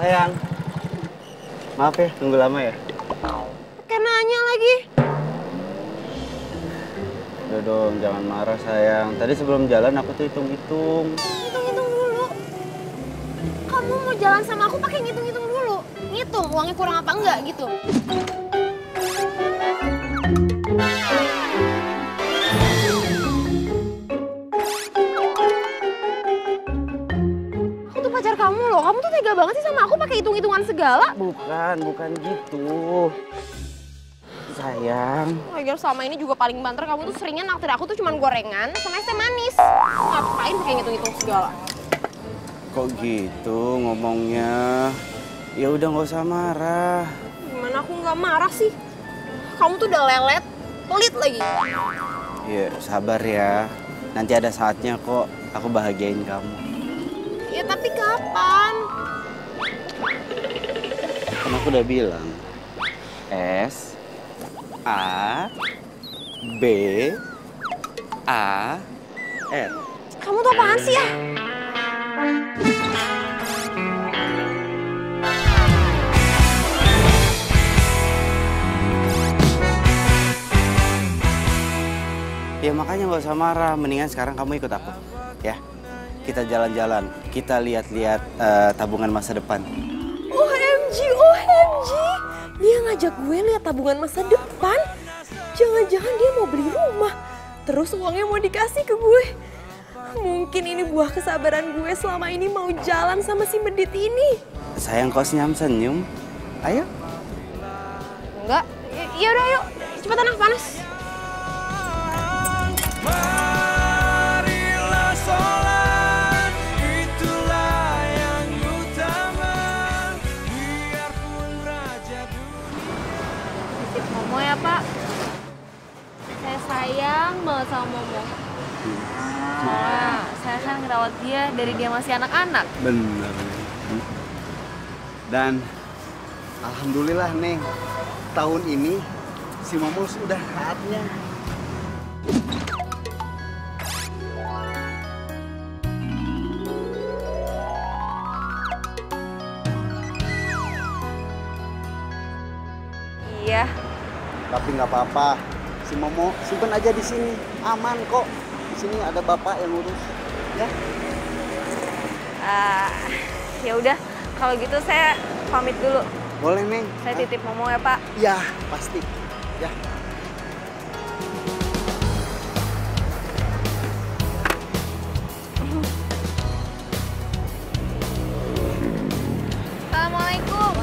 Sayang, maaf ya, tunggu lama ya. Pakai nanya lagi. Udah dong, jangan marah sayang. Tadi sebelum jalan aku tuh hitung-hitung. Hitung-hitung dulu. Kamu mau jalan sama aku pakai ngitung-ngitung dulu. Ngitung uangnya kurang apa enggak gitu. Aku tuh pacar kamu loh. Kamu tuh tega banget sih sama aku pakai hitung-hitungan segala. Bukan gitu. Sayang. Lagian selama ini juga paling banter kamu tuh seringnya naktir aku tuh cuman gorengan sama es teh manis. Ngapain pakai ngitung-ngitung segala? Kok gitu ngomongnya? Ya udah nggak usah marah. Gimana aku nggak marah sih? Kamu tuh udah lelet, pelit lagi. Ya sabar ya. Nanti ada saatnya kok aku bahagiain kamu. Ya tapi kapan? Kan aku udah bilang. S A B A R. Kamu tuh apaan sih ya? Ya makanya nggak usah marah, mendingan sekarang kamu ikut aku, ya. Kita jalan-jalan, kita lihat-lihat tabungan masa depan. OMG, OMG. Dia ngajak gue lihat tabungan masa depan. Jangan-jangan dia mau beli rumah. Terus uangnya mau dikasih ke gue. Mungkin ini buah kesabaran gue selama ini mau jalan sama si Medit ini. Sayang kok senyum-senyum. Ayo. Enggak, ya udah yuk. Cepetan ah, panas. Marilah sholat, itulah yang utama, biarpun raja Titip Momo ya Pak. Saya sayang banget sama Momo. Soalnya saya kan ngerawat dia dari dia masih anak-anak. Bener. Dan alhamdulillah Neng, tahun ini si Momo sudah saatnya. Iya. Tapi nggak apa-apa, si Momo simpen aja di sini, aman kok. Di sini ada bapak yang urus, ya. Ya udah, kalau gitu saya pamit dulu. Boleh Neng. Saya titip Momo ya Pak. Ya pasti, ya. Assalamualaikum.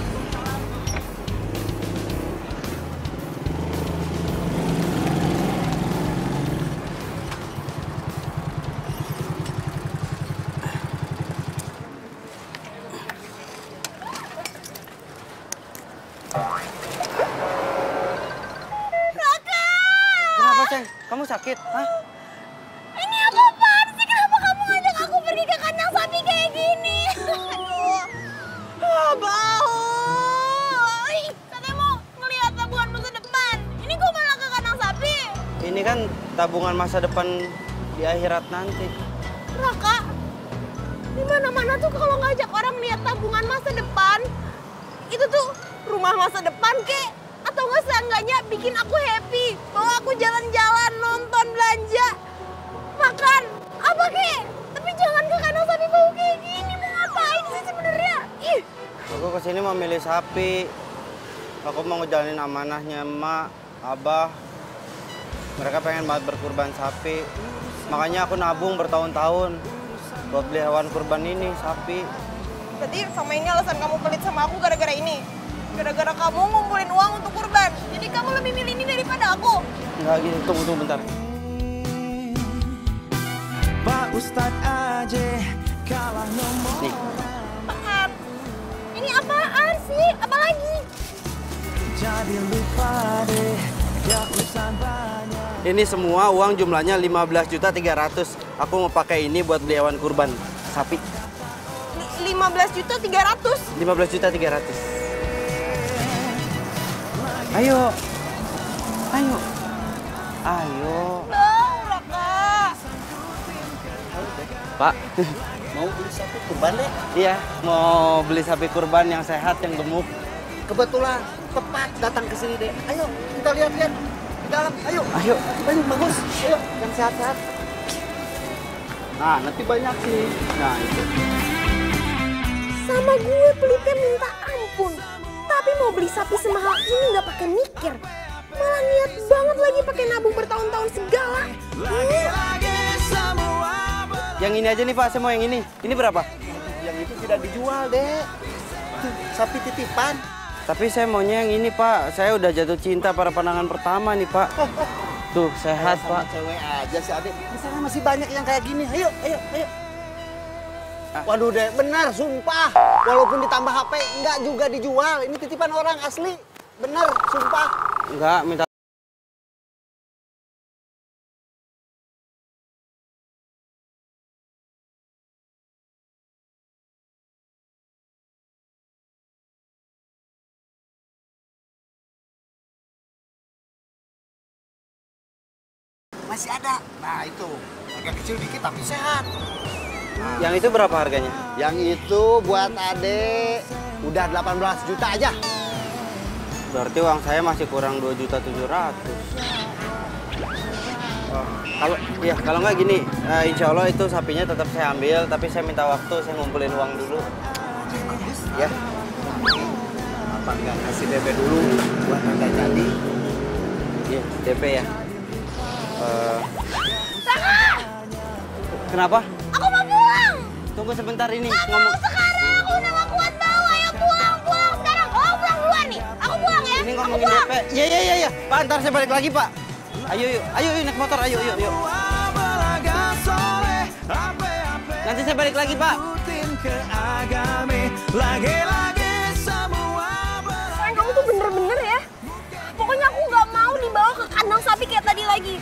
Kenapa Ceng? Kamu sakit? Hah? Ini apaan sih? Kenapa kamu ngajak aku pergi ke kandang sapi kayak gini? Aduh. Bau. Katanya mau ngelihat tabungan masa depan. Ini kok malah ke kandang sapi? Ini kan tabungan masa depan di akhirat nanti. Raka, di mana-mana tuh kalau ngajak orang lihat tabungan masa depan, itu tuh rumah masa depan kek. Atau nggak seenggaknya bikin aku happy. Bawa aku jalan-jalan, nonton, belanja, makan, apa kek. Tapi jangan ke kandang sapi bau kayak gini. Mau ngapain sih sebenarnya? Ih. Aku kesini mau milih sapi. Aku mau ngejalanin amanahnya emak, abah. Mereka pengen banget berkurban sapi. Makanya aku nabung bertahun-tahun buat beli hewan kurban ini, sapi. Berarti sama ini alasan kamu pelit sama aku gara-gara ini? Gara-gara kamu ngumpulin uang untuk kurban. Jadi kamu lebih milih ini daripada aku. Enggak gitu, tunggu bentar. Pak Ustadz aja kalah nomor. Nih, Apaan? Ini apaan sih? Apalagi? Jadi lupa deh, gak usah banyak. ini semua uang jumlahnya 15.300.000. Aku mau pakai ini buat beli hewan kurban, sapi. 15.300.000. 15.300.000. Ayo. Ayo. Ayo. Raka. Pak, Mau beli sapi kurban, Dek? Iya, mau beli sapi kurban yang sehat, yang gemuk. Kebetulan tepat datang ke sini, Dek. Ayo, kita lihat-lihat di dalam. Ayo. Ayo. Nanti banyak bagus. Ayo, yang sehat-sehat. Nah, nanti banyak sih. Nah, itu. Sama gue pelitnya minta ampun. Tapi mau beli sapi semahal ini nggak pakai mikir. Malah niat banget lagi pakai nabung bertahun-tahun segala. Yang ini aja nih Pak, saya mau yang ini. Ini berapa? Yang itu tidak dijual, Dek. Tuh, sapi titipan. Tapi saya maunya yang ini Pak. Saya udah jatuh cinta pada pandangan pertama nih Pak. Tuh, sehat Sama Pak. cewek aja sih, Adik. Di sana masih banyak yang kayak gini. Ayo, ayo, ayo. Waduh, Dek, benar, sumpah. Walaupun ditambah HP, enggak juga dijual. Ini titipan orang asli. Benar, sumpah. Enggak, minta. Masih ada. Nah, itu. Agak kecil dikit tapi sehat. Yang itu berapa harganya? Yang itu buat Adek udah 18 juta aja. Berarti uang saya masih kurang 2.700.000. Kalau nggak gini, insya Allah itu sapinya tetap saya ambil, tapi saya minta waktu, saya ngumpulin uang dulu. Ya. Apa nggak kasih DP dulu buat Anda jadi? Iya, DP ya. Kenapa? Aku mau pulang. Tunggu sebentar ini. Nggak mau sekarang, aku udah gak kuat bawa. Ayo pulang sekarang. Oh, pulang duluan nih. Aku pulang ya. Ini Aku ngomongin pulang. DP. Iya. Pak, ntar saya balik lagi Pak. Ayo naik motor, ayo. Nanti saya balik lagi Pak. Sayang, kamu tuh bener-bener ya. Pokoknya aku nggak mau dibawa ke kandang sapi kayak tadi lagi.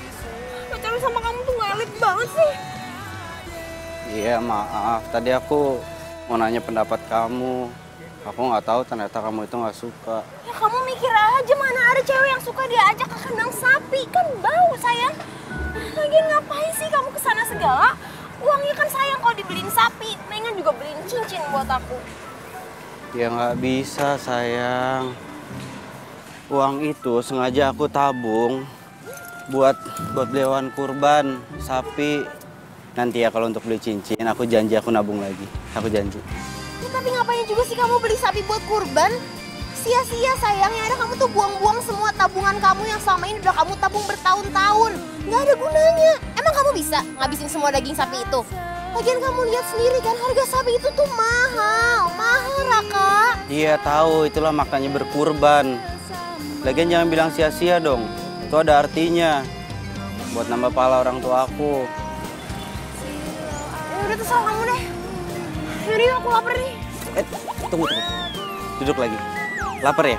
Pacaran sama kamu tuh nggak elit banget sih. Iya, maaf. Tadi aku mau nanya pendapat kamu. Aku nggak tahu ternyata kamu itu nggak suka. Ya kamu mikir aja mana ada cewek yang suka diajak ke kandang sapi. Kan bau sayang. Lagian ngapain sih kamu kesana segala? Uangnya kan sayang kalau dibeliin sapi. Mendingan juga beliin cincin buat aku. Ya nggak bisa, sayang. Uang itu sengaja aku tabung buat beli hewan kurban, sapi. Nanti ya kalau untuk beli cincin, aku janji aku nabung lagi. Aku janji. Ya, tapi ngapain juga sih kamu beli sapi buat kurban? Sia-sia sayang, yang ada kamu tuh buang-buang semua tabungan kamu yang selama ini udah kamu tabung bertahun-tahun. Nggak ada gunanya. Emang kamu bisa ngabisin semua daging sapi itu? Lagian kamu lihat sendiri kan harga sapi itu tuh mahal. Mahal, Raka. Iya tahu, itulah maknanya berkurban. Lagian jangan bilang sia-sia dong. Itu ada artinya. Buat nambah pahala orang tua aku. Ya udah terserah kamu deh. Yaudah yuk, aku lapar nih. Tunggu. Duduk lagi. Lapar ya?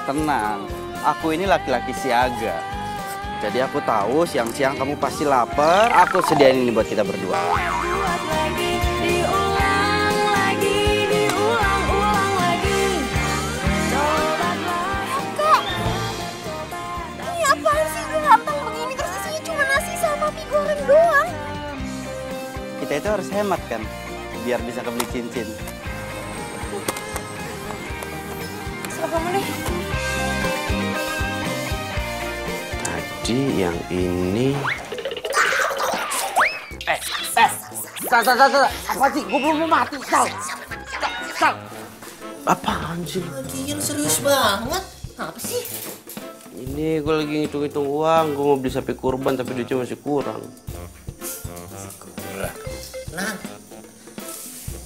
Tenang, aku ini laki-laki siaga. Jadi aku tahu siang-siang kamu pasti lapar. Aku sediain ini buat kita berdua. Kak, ini apaan sih udah rantang begini terus isinya cuma nasi sama mie goreng doang. Kita itu harus hemat kan, biar bisa kebeli cincin. Terserah kamu deh. Tadi yang ini. Sal. Apa sih? Gue belum mau mati, Sal. Apaan sih? Lagian serius banget. Apa sih? Ini gue lagi ngitung-ngitung uang. Gue mau beli sapi kurban tapi duitnya masih kurang. Kurang. Nah,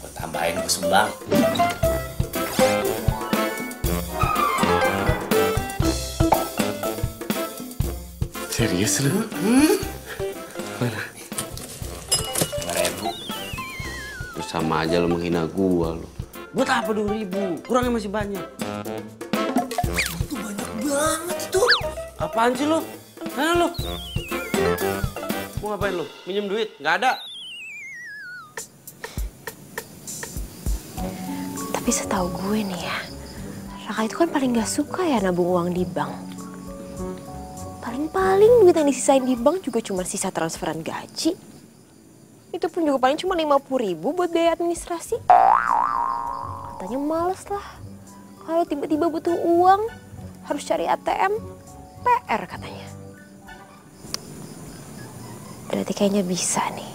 gue tambahin gue sumbang. Serius lu? Mana? 5.000. Terus sama aja lu menghina gua lu. Buat apa 2.000? Kurangnya masih banyak. Itu banyak banget itu. Apaan sih lu? Mana lu? Mau ngapain lu? Minjem duit? Nggak ada. Tapi setahu gue nih ya, Raka itu kan paling gak suka ya nabung uang di bank. Paling duit yang disisain di bank juga cuma sisa transferan gaji. Itu pun juga paling cuma 50.000 buat biaya administrasi. Katanya males lah. Kalau tiba-tiba butuh uang, harus cari ATM, PR katanya. Berarti kayaknya bisa nih.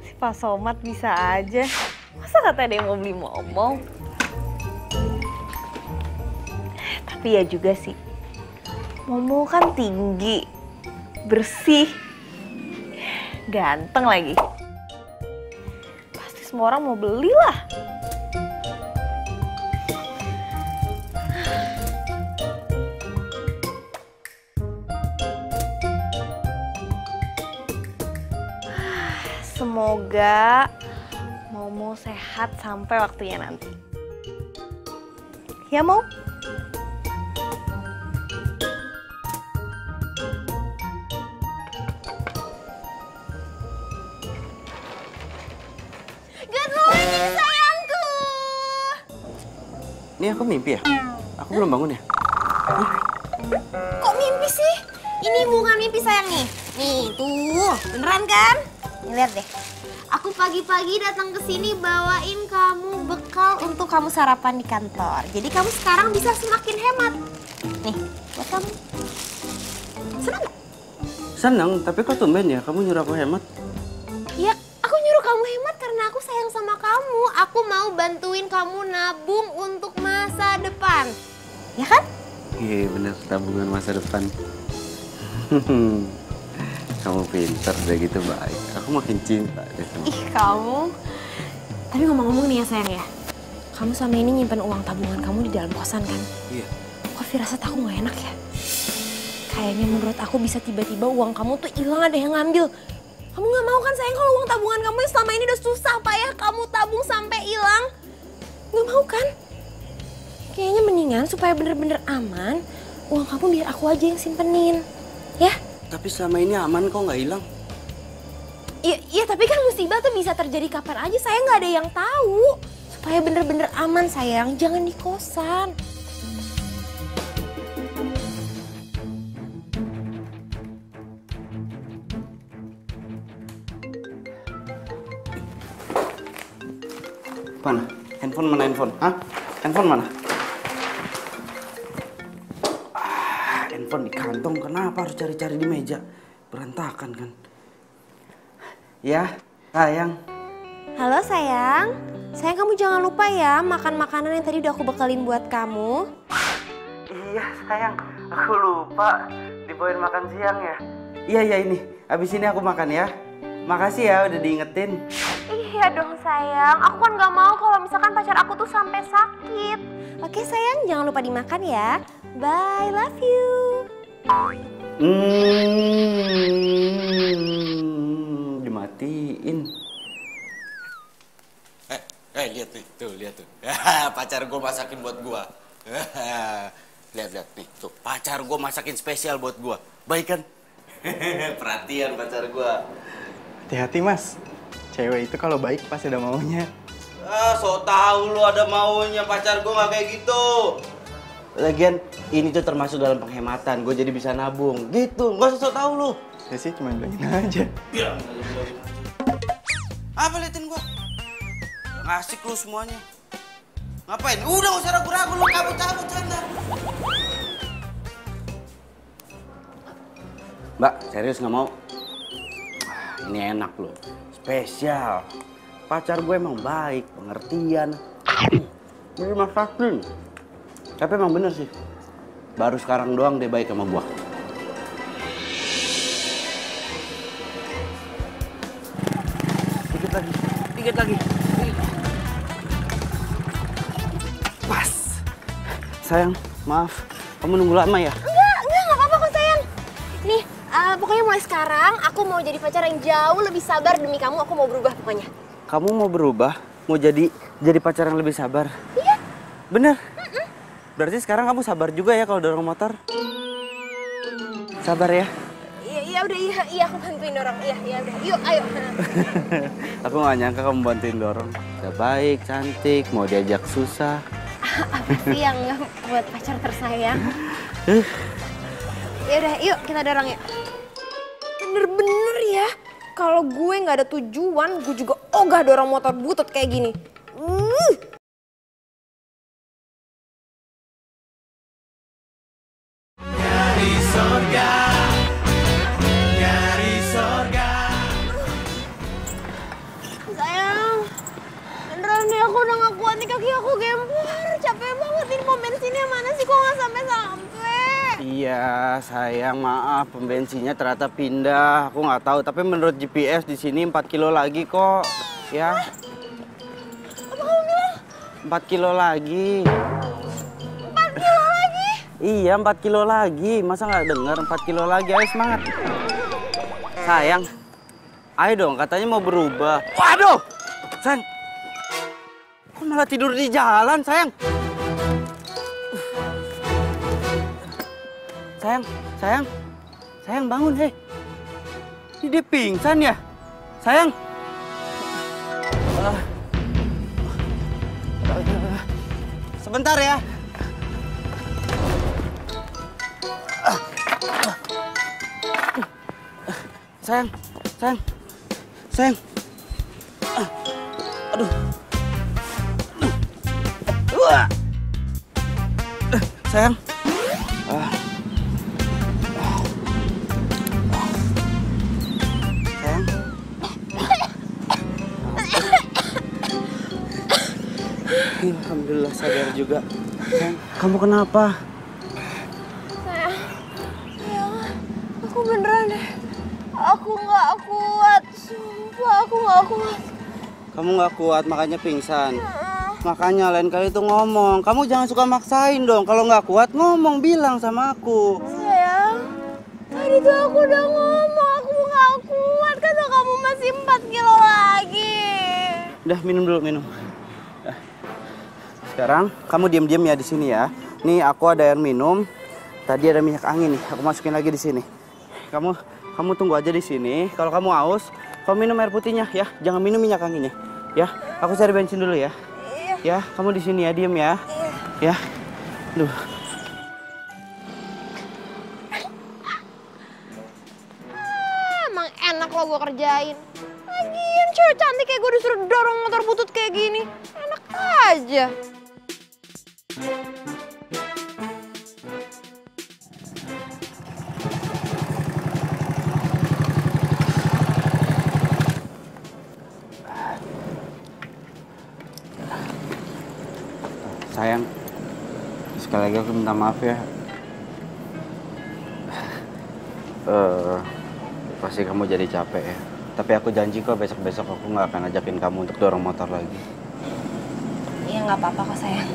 Si Pak Somad bisa aja. Masa katanya ada yang mau beli momol? Tapi ya juga sih. Momol kan tinggi, bersih, ganteng lagi. Pasti semua orang mau beli lah. Semoga Momo sehat sampai waktunya nanti. Ya, Mo? Good morning, sayangku! Ini aku mimpi ya? Aku belum bangun ya? Kok mimpi sih? Ini bukan mimpi sayang nih. Nih, tuh. Beneran kan? Nih, lihat deh. Aku pagi-pagi datang ke sini bawain kamu bekal untuk kamu sarapan di kantor. Jadi kamu sekarang bisa semakin hemat. Nih, buat kamu. Senang gak? Senang, tapi kok tumben ya kamu nyuruh aku hemat? Ya, aku nyuruh kamu hemat karena aku sayang sama kamu. Aku mau bantuin kamu nabung untuk masa depan. Ya kan? Iya bener, tabungan masa depan. Kamu pintar udah gitu baik. Aku makin cinta deh sama Ih, kamu. Tapi ngomong-ngomong nih ya sayang ya. Kamu sama ini nyimpen uang tabungan kamu di dalam kosan kan? Iya. Kok firasat aku gak enak ya? Kayaknya menurut aku bisa tiba-tiba uang kamu tuh hilang, ada yang ngambil. Kamu gak mau kan sayang kalau uang tabungan kamu yang selama ini udah susah payah kamu tabung sampai hilang? Gak mau kan? Kayaknya mendingan supaya bener-bener aman, uang kamu biar aku aja yang simpenin. Ya? Tapi selama ini aman kok nggak hilang? Iya tapi kan musibah tuh bisa terjadi kapan aja, saya nggak ada yang tahu. Supaya bener-bener aman sayang, jangan di kosan. Mana? Handphone mana handphone? Hah? Handphone mana? Handphone di kantong, kenapa harus cari-cari di meja? Berantakan kan? Ya, sayang. Halo sayang, kamu jangan lupa ya makan makanan yang tadi udah aku bekalin buat kamu. Iya sayang, aku lupa dibawain makan siang ya. Iya ini, abis ini aku makan ya. Makasih ya udah diingetin. Iya dong sayang, aku kan gak mau kalau misalkan pacar aku tuh sampai sakit. Oke sayang, jangan lupa dimakan ya. Bye, love you. Dimatiin. Lihat nih, tuh lihat tuh. Pacar gue masakin buat gue. Lihat nih, tuh pacar gue masakin spesial buat gue. Baik kan? Perhatian pacar gue. Hati-hati mas, cewek itu kalau baik pasti ada maunya. So tau lu ada maunya, pacar gue gak kayak gitu. Lagian ini tuh termasuk dalam penghematan, gue jadi bisa nabung. Gitu, gak usah so tau lu. Saya sih cuma bilangin aja. Bilang aja. Apa liatin gue? Ngasik lu semuanya. Ngapain? Udah gak usah ragu-ragu lu, cabut canda. Mbak, serius gak mau? Ini enak loh, spesial. Pacar gue emang baik, pengertian. Bener masakin. Tapi emang bener sih, baru sekarang doang dia baik sama gue. Dikit lagi. Pas. Sayang, maaf. Kamu nunggu lama ya? Enggak apa-apa kok sayang. Nih, pokoknya mulai sekarang aku mau jadi pacar yang jauh lebih sabar demi kamu. Aku mau berubah pokoknya. Kamu mau berubah? Mau jadi pacar yang lebih sabar? Iya. Bener? Berarti sekarang kamu sabar juga ya kalau dorong motor? Sabar ya? Iya udah iya aku bantuin dorong. Iya udah. Yuk ayo. Aku gak nyangka kamu bantuin dorong. Udah baik, cantik, mau diajak susah. Apa sih yang buat pacar tersayang? Yaudah, yuk kita dorong ya. Bener-bener ya, kalau gue nggak ada tujuan, gue juga ogah dorong motor butut kayak gini. Nyari surga, nyari surga. Sayang, beneran nih aku udah gak kuat nih, kaki aku gempar. Capek banget, ini pom bensinnya mana sih, kok gak sampai-sampai? Iya, sayang, maaf. Pom bensinnya ternyata pindah. Aku nggak tahu, tapi menurut GPS di sini 4 kilo lagi kok. Ya. Apa kamu bilang? 4 kilo lagi. 4 kilo lagi? Iya, 4 kilo lagi. Masa nggak dengar 4 kilo lagi? Ayo semangat. Sayang, ayo dong, katanya mau berubah. Waduh! Sayang, kok malah tidur di jalan, sayang? Sayang bangun, hei. Ini dia pingsan ya? Sayang. Sebentar ya. Sayang. Aduh. Sayang. Alhamdulillah sadar juga. Sayang, kamu kenapa? Sayang, aku beneran deh. Aku nggak kuat, sumpah aku nggak kuat. Kamu nggak kuat makanya pingsan. Makanya lain kali tuh ngomong. Kamu jangan suka maksain dong. Kalau nggak kuat ngomong, bilang sama aku. Sayang, tadi tuh aku udah ngomong aku nggak kuat. Kata kamu masih 4 kilo lagi. Udah minum dulu, minum. Sekarang kamu diam-diam ya di sini ya. Nih aku ada air minum. Tadi ada minyak angin nih. Aku masukin lagi di sini. Kamu tunggu aja di sini. Kalau kamu haus, kamu minum air putihnya ya. Jangan minum minyak anginnya. Ya, aku cari bensin dulu ya. Iya. Ya, kamu di sini ya, diam ya. Iya. Ya. Duh. Emang enak lo gue kerjain. Lagian cewek cantik kayak gue disuruh dorong motor butut kayak gini. Enak aja. Sayang, sekali lagi aku minta maaf ya. Pasti kamu jadi capek ya. Tapi aku janji kok besok-besok aku nggak akan ajakin kamu untuk dorong motor lagi. Iya nggak apa-apa kok sayang.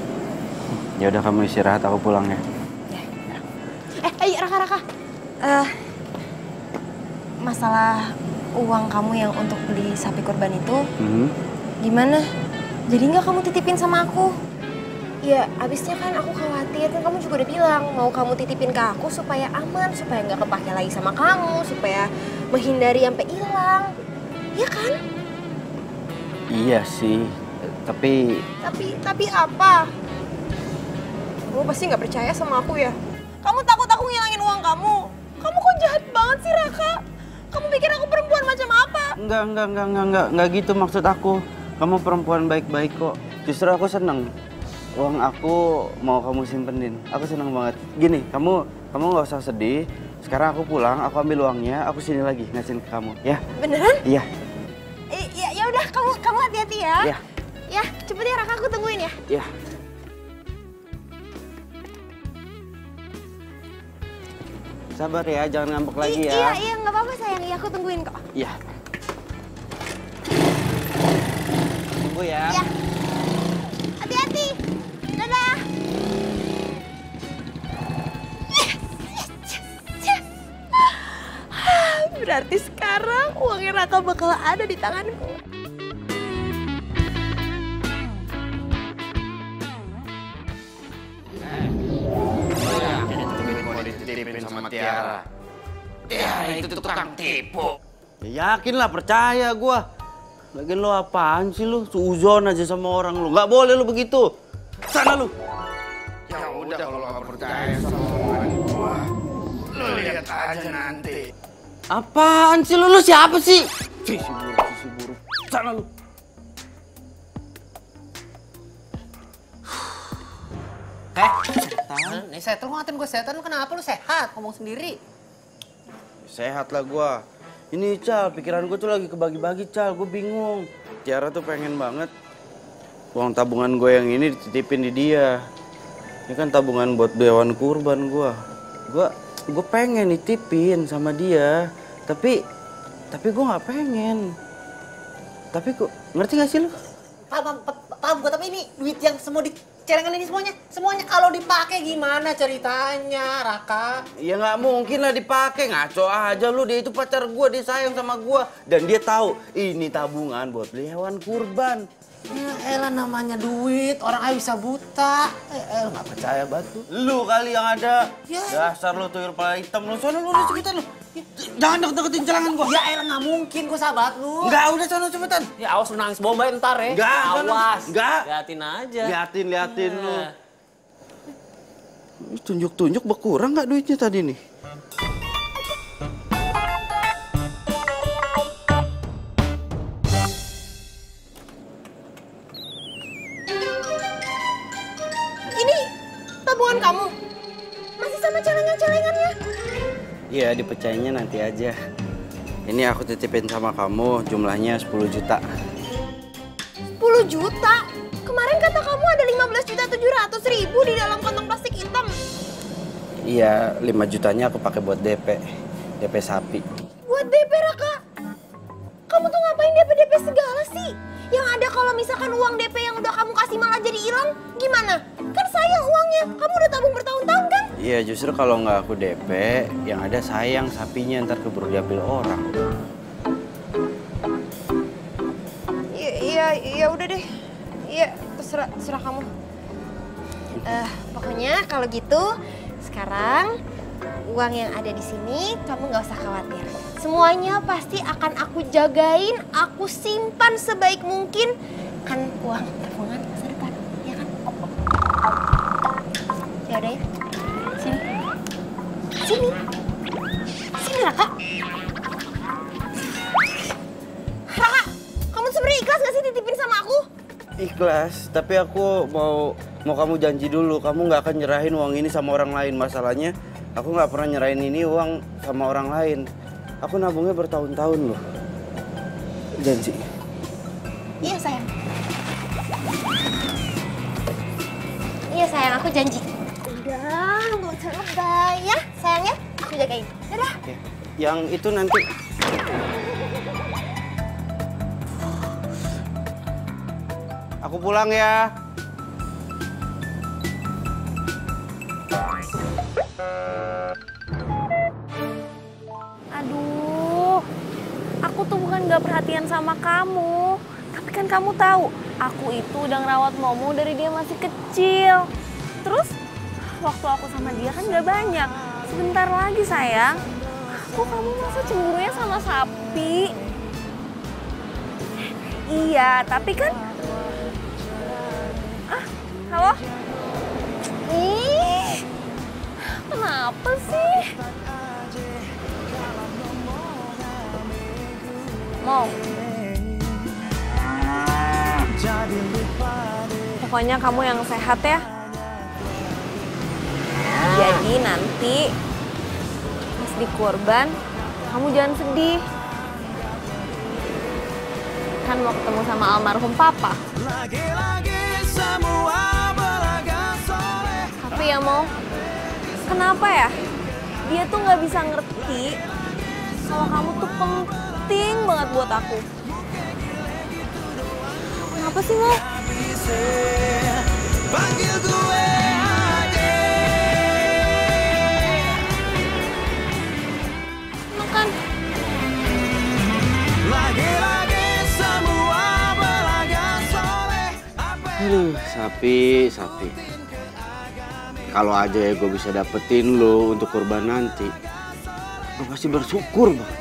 Ya udah kamu istirahat, aku pulang ya. Ya. Raka. Masalah uang kamu yang untuk beli sapi kurban itu, gimana? Jadi nggak kamu titipin sama aku? Ya, abisnya kan aku khawatir, kan kamu juga udah bilang mau kamu titipin ke aku supaya aman, supaya nggak kepake lagi sama kamu, supaya menghindari sampai hilang. Iya kan? Iya sih, tapi apa? Kamu pasti nggak percaya sama aku ya? Kamu takut aku ngilangin uang kamu? Kamu kok jahat banget sih, Raka? Kamu pikir aku perempuan macam apa? Enggak gitu maksud aku. Kamu perempuan baik-baik kok. Justru aku seneng. Uang aku mau kamu simpenin. Aku seneng banget. Gini, kamu nggak usah sedih. Sekarang aku pulang, aku ambil uangnya, aku sini lagi ngasihin ke kamu, ya? Beneran? Iya. Ya udah, kamu hati-hati ya. Iya. Ya, cepet ya Raka, aku tungguin ya. Iya. Sabar ya, jangan ngambek lagi ya. Iya, nggak apa-apa sayang. Iya, aku tungguin kok. Iya. Tunggu ya. Iya. Hati-hati. Dadah. Yes. Berarti sekarang uangnya Raka bakal ada di tanganku. Dititipin sama Tiara. Tiara itu tukang tipu. Ya yakin lah, percaya gua. Lagian lo apaan sih lu? Suzon aja sama orang lu. Nggak boleh lu begitu. Sana lu. Ya udah kalau nggak percaya sama omongan gua, lu lihat aja nanti. Apaan sih lu siapa sih? Sisi buruk. Sana lu. Setan. Nih setan lu ngatain gue setan, lu kenapa lu sehat? Ngomong sendiri. Sehat lah gua. Ini Cal, pikiran gua tuh lagi kebagi-bagi Cal, gua bingung. Tiara tuh pengen banget uang tabungan gue yang ini dititipin di dia. Ini kan tabungan buat hewan kurban gua. Gua pengen nitipin sama dia, tapi gua nggak pengen. Tapi kok ngerti gak sih lu? Paham gue, tapi ini duit yang semua di celengan ini semuanya kalau dipakai gimana ceritanya, Raka? Ya nggak mungkin lah dipakai, ngaco aja lu. Dia itu pacar gua, dia sayang sama gua dan dia tahu ini tabungan buat beli hewan kurban. Ya elah, namanya duit, orang aja bisa buta. Nggak percaya batu. Lu kali yang ada. Ya. Dasar lu tuyul kepala hitam lu. Soalnya lu udah cepetan lu. Jangan deket-deketin celangan gua. Ya elah, nggak mungkin gue sahabat lu. Enggak, udah sono cepetan. Ya awas lu nangis bomba ntar ya. Enggak, awas. enggak. Liatin aja. Liatin lu. Tunjuk-tunjuk berkurang nggak duitnya tadi nih? Ini tabungan kamu? Masih sama celengan-celengannya? Iya, dipecahinnya nanti aja. Ini aku titipin sama kamu, jumlahnya 10 juta. 10 juta? Kemarin kata kamu ada 15.700.000 di dalam kantong plastik hitam. Iya, 5 jutanya aku pakai buat DP sapi. Buat DP, Raka? Kamu tuh ngapain DP segala sih? Yang ada kalau misalkan uang DP yang udah kamu kasih malah jadi hilang, gimana? Kan sayang uangnya, kamu udah tabung bertahun-tahun kan? Iya, justru kalau nggak aku DP, yang ada sayang sapinya ntar keburu diambil orang. Iya udah deh. Iya, terserah kamu. Pokoknya kalau gitu, sekarang uang yang ada di sini kamu nggak usah khawatir. Semuanya pasti akan aku jagain, aku simpan sebaik mungkin. Kan uang tabungan masa depan, ya kan? Ya udah ya. Sini Raka. Raka, kamu sebenarnya ikhlas gak sih titipin sama aku? Ikhlas, tapi aku mau kamu janji dulu, kamu nggak akan nyerahin uang ini sama orang lain. Masalahnya, aku nggak pernah nyerahin ini uang sama orang lain. Aku nabungnya bertahun-tahun loh. Janji. Iya sayang. Iya sayang, aku janji. Udah, nggak usah lebay ya sayangnya. Aku jagain. Dadah. Oke. Yang itu nanti. Aku pulang ya. Aduh, aku tuh bukan gak perhatian sama kamu. Tapi kan kamu tahu, aku itu udah ngerawat Momo dari dia masih kecil. Terus, waktu aku sama dia kan gak banyak. Sebentar lagi sayang. Kok kamu masa cemburunya sama sapi? Iya, tapi kan... halo? Ih, kenapa sih? Mau? Pokoknya kamu yang sehat ya. Jadi nanti pas di kurban, kamu jangan sedih. Kan mau ketemu sama almarhum papa. Tapi ya mau, kenapa ya? Dia tuh nggak bisa ngerti kalau kamu tuh penting banget buat aku. Kenapa sih Mo? Panggil gue Makan. lagi-lagi semua belaga soleh. Aduh, sapi. Kalau aja ya gue bisa dapetin lo untuk kurban nanti, gue pasti bersyukur bang.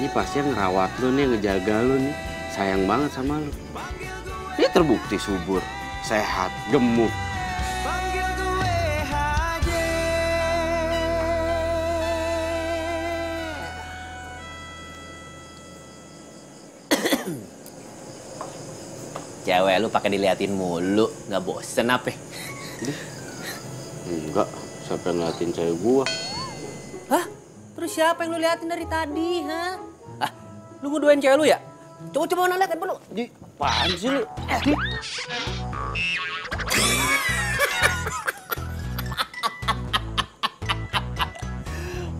Ini pasti yang ngerawat lo nih, ngejaga lo nih, sayang banget sama lo. Dia terbukti subur, sehat, gemuk. Panggil gue Haji. Cewek lu pakai diliatin mulu, nggak bosen apa? Enggak, siapa yang ngeliatin cewek gua? Hah? Terus siapa yang lu liatin dari tadi, ha? Ah, lu ngeduain cewek lu ya? Coba mana lihat handphone lu. Di, apaan sih lu?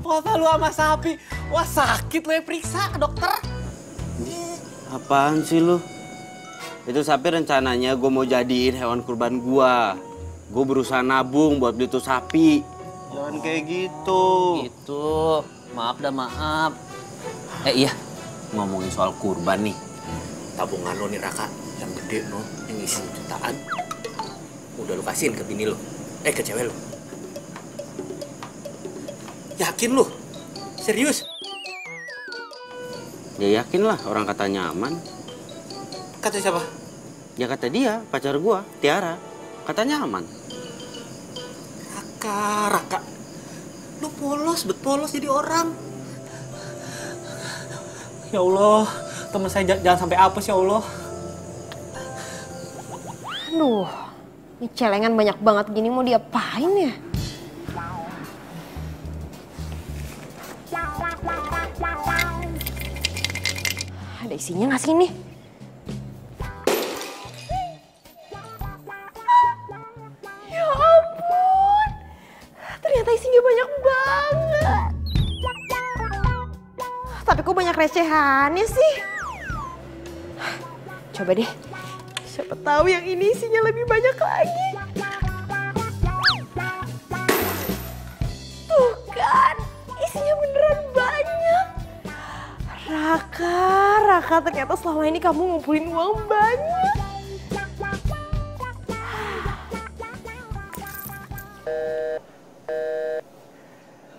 Foto lu sama sapi. Wah, sakit lu ya, periksa ke dokter. Apaan sih lu? Itu sapi rencananya gue mau jadiin hewan kurban gua. Gue berusaha nabung buat beli tuh sapi. Jangan kayak gitu. Gitu. Maaf dah, maaf. Iya, ngomongin soal kurban nih. Tabungan lo nih, Raka, yang gede no, yang isi jutaan. Udah lu kasihin ke bini lo. Ke cewek lo. Yakin lu? Serius? Ya yakin lah, orang katanya aman. Kata siapa? Ya kata dia, pacar gua, Tiara. Katanya aman. Raka. Lu polos jadi orang. Ya Allah, teman saya jangan sampai apes ya Allah. Aduh, ini celengan banyak banget gini mau diapain ya? Ada isinya nggak sih ini? Ya ampun, ternyata isinya banyak banget. Tapi kok banyak recehannya sih? Coba deh, siapa tahu yang ini isinya lebih banyak lagi. Tuh kan, isinya beneran banyak. Raka, ternyata selama ini kamu ngumpulin uang banyak.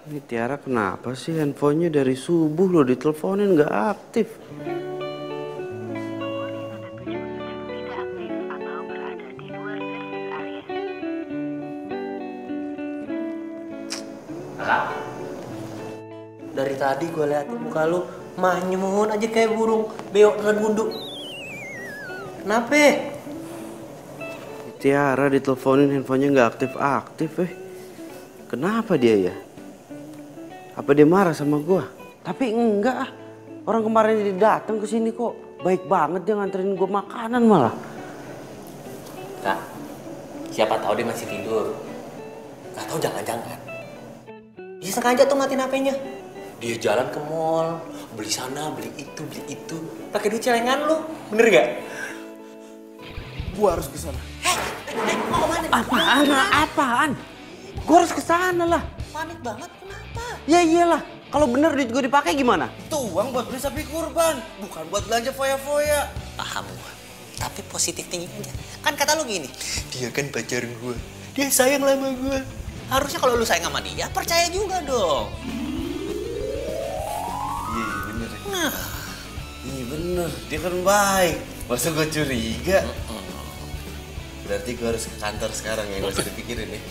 Ini Tiara kenapa sih handphonenya dari subuh lo diteleponin nggak aktif? Dari tadi gue liatin muka lu manyun aja kayak burung beo dengan gundu. Kenapa? Tiara diteleponin handphonenya nggak aktif-aktif Kenapa dia ya? Apa dia marah sama gua? Tapi enggak ah. Orang kemarin dia datang ke sini kok. Baik banget dia nganterin gua makanan malah. Kak, siapa tahu dia masih tidur. Gak tahu jangan-jangan. Dia sengaja tuh matiin HP-nya. Dia jalan ke mall, beli sana, beli itu. Pakai duit celengan lu. Bener gak? Gua harus ke sana. Mau kemana? Apaan? Gua harus ke sana lah. Panik banget, kenapa? Ya iyalah. Kalau bener duit gua dipakai gimana? Tuh uang buat beli sapi kurban, bukan buat belanja foya-foya. Paham gua. Tapi positif tinggi aja. Kan kata lu gini, dia kan pacar gua. Dia sayang sama gua. Harusnya kalau lu sayang sama dia, percaya juga dong. Iya bener. Iya bener. Dia kan baik. Masa gua curiga? Berarti gua harus ke kantor sekarang ya. Gak usah dipikirin ya.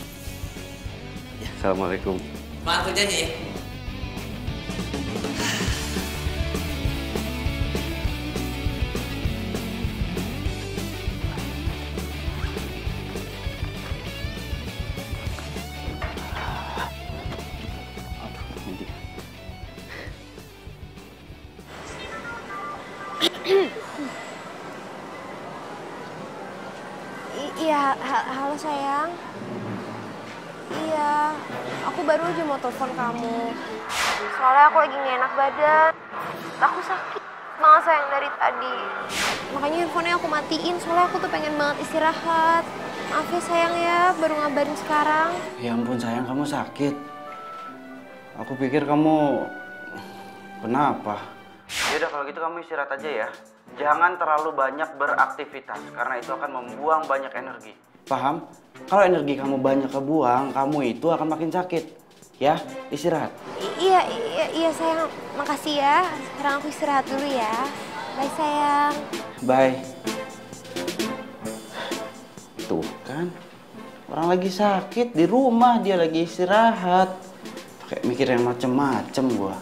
Assalamualaikum. Maaf kerjanya ya. Iya, halo sayang. Iya, aku baru aja mau telepon kamu. Soalnya aku lagi gak enak badan. Aku sakit banget sayang dari tadi. Makanya handphonenya aku matiin, soalnya aku tuh pengen banget istirahat. Maaf ya sayang ya, baru ngabarin sekarang. Ya ampun sayang, kamu sakit. Aku pikir kamu kenapa? Yaudah kalau gitu kamu istirahat aja ya. Jangan terlalu banyak beraktivitas karena itu akan membuang banyak energi. Paham? Kalau energi kamu banyak kebuang, kamu itu akan makin sakit. Ya, istirahat. Iya sayang, makasih ya. Sekarang aku istirahat dulu ya. Bye sayang. Bye. Tuh kan, orang lagi sakit di rumah, dia lagi istirahat. Kayak mikir yang macem-macem gua.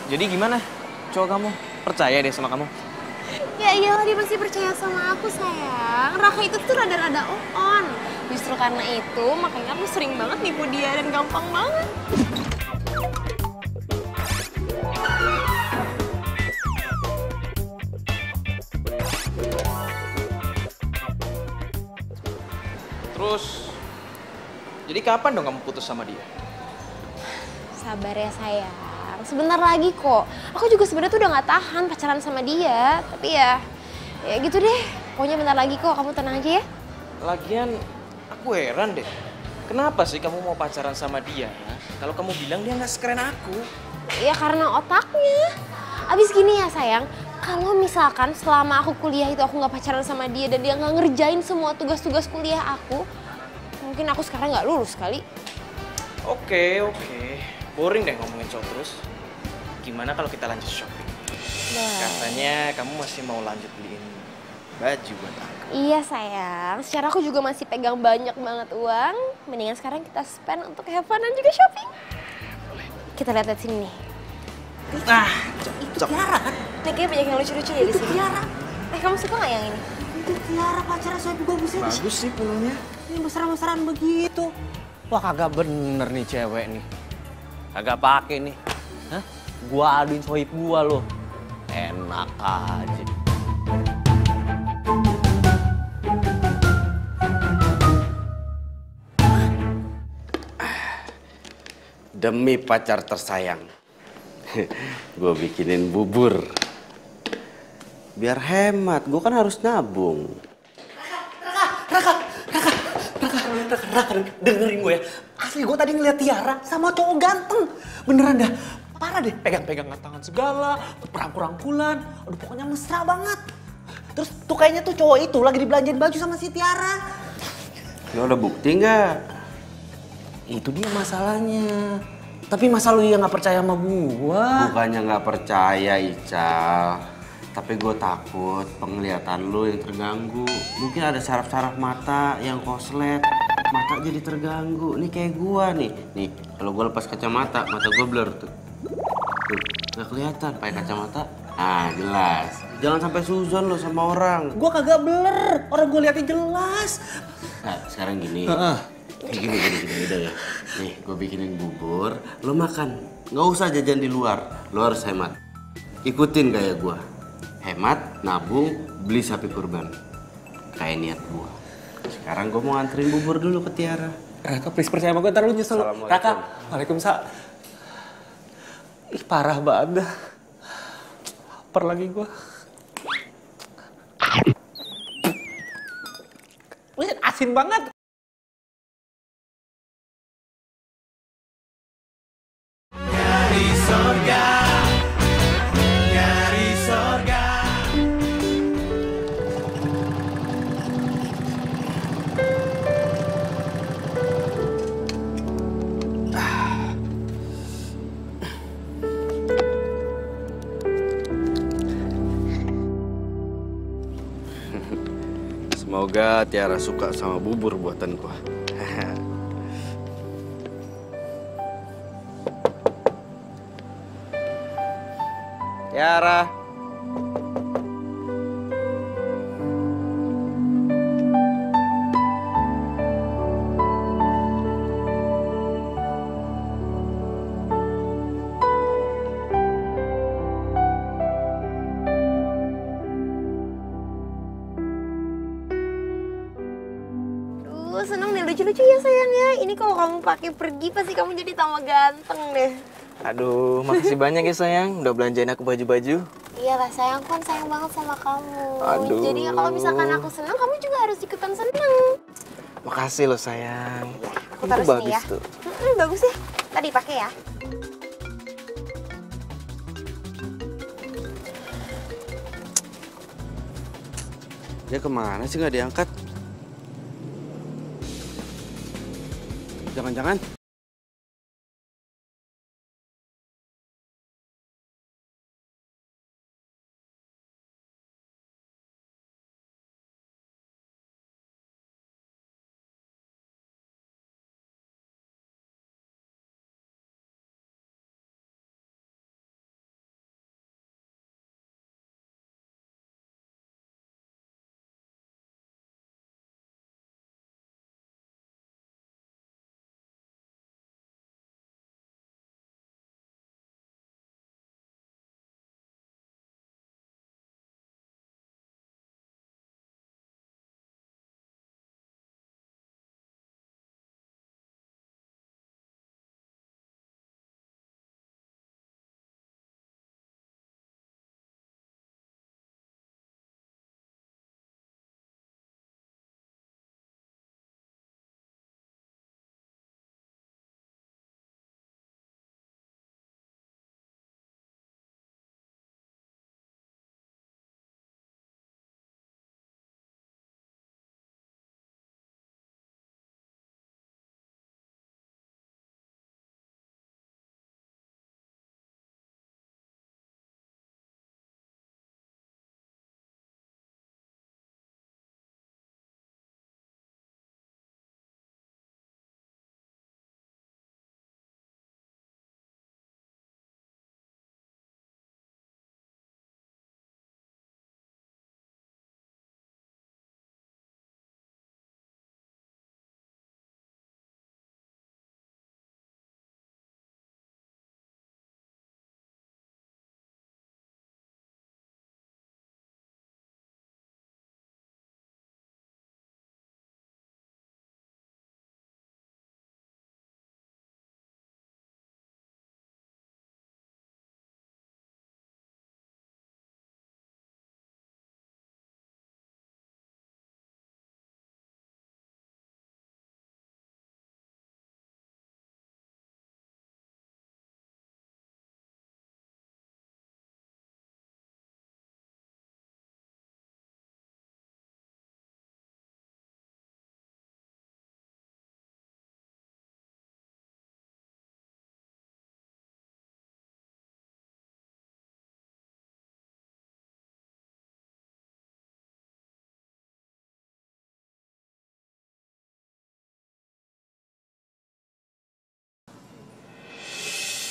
Jadi gimana cowok kamu? percaya deh sama kamu. Ya iyalah dia pasti percaya sama aku sayang. Raka itu tuh rada-rada on. Justru karena itu makanya aku sering banget nipu dia dan gampang banget. Terus, jadi kapan dong kamu putus sama dia? Sabar ya sayang. Sebentar lagi kok. Aku juga sebenarnya tuh udah gak tahan pacaran sama dia. Tapi ya gitu deh. Pokoknya bentar lagi kok. Kamu tenang aja ya. Lagian, aku heran deh. Kenapa sih kamu mau pacaran sama dia? Kalau kamu bilang dia nggak sekeren aku. Ya karena otaknya. Abis gini ya sayang. Kalau misalkan selama aku kuliah itu aku gak pacaran sama dia dan dia gak ngerjain semua tugas-tugas kuliah aku, mungkin aku sekarang gak lulus kali. Oke. Boring deh ngomongin cowok terus. Gimana kalau kita lanjut shopping? Nah. Katanya kamu masih mau lanjut beliin baju buat aku. Iya sayang, secara aku juga masih pegang banyak banget uang. Mendingan sekarang kita spend untuk have fun dan juga shopping. Kita lihat sini nih. Nah, Itu Tiara kan? Nih kayaknya banyak yang lucu-lucu ya di sini. Tiara. Kamu suka nggak yang ini? Itu Tiara pacaran saya juga bisa. bagus sih pulangnya. Ini mesra-mesraan begitu. Wah kagak bener nih cewek nih. Kagak pake nih. Hah? Gua aduin sohib gua loh. Enak aja. Demi pacar tersayang, gue bikinin bubur. Biar hemat, gue kan harus nabung. Raka, dengerin gue ya. Asli gue tadi ngeliat Tiara sama cowok ganteng. Beneran dah, parah deh. Pegang-pegang tangan segala, perangkulan. Aduh pokoknya mesra banget. Terus tuh kayaknya tuh cowok itu lagi dibelanjain baju sama si Tiara. Lo ada bukti nggak? Itu dia masalahnya. Tapi masa lu yang nggak percaya sama gua? Bukannya nggak percaya, Ical. Tapi gue takut penglihatan lo yang terganggu. Mungkin ada saraf-saraf mata yang koslet. Mata jadi terganggu. Nih kayak gua nih. Nih, kalau gue lepas kacamata, mata gue blur tuh. Tuh, nggak kelihatan pakai kacamata. Ah, jelas. Jangan sampai suzon lo sama orang. Gue kagak blur, orang gue liatnya jelas. Nah, sekarang gini. Gini udah ya. Nih, gue bikinin bubur, lo makan. Nggak usah jajan di luar, lo harus hemat. Ikutin kayak gue. Hemat, nabung, beli sapi kurban. Kayak niat gue. Sekarang gue mau nganterin bubur dulu ke Tiara. Raka, please percaya sama gue, ntar lu nyesel. Raka, waalaikumsalam. Ih, parah banget dah. Lapar lagi gue. Asin banget. Semoga Tiara suka sama bubur buatan gua. Tiara. Seneng deh, lucu-lucu ya sayang ya. Ini kalau kamu pakai pergi pasti kamu jadi tambah ganteng deh. Aduh, makasih banyak ya sayang. Udah belanjain aku baju-baju. Iyalah sayang, aku kan sayang banget sama kamu. Aduh. Jadi kalau misalkan aku seneng, kamu juga harus ikutan seneng. Makasih loh sayang. Aku taruh Itu sini bagus ya. tuh. Bagus ya. Tadi pakai ya. Dia kemana sih nggak diangkat? Jangan-jangan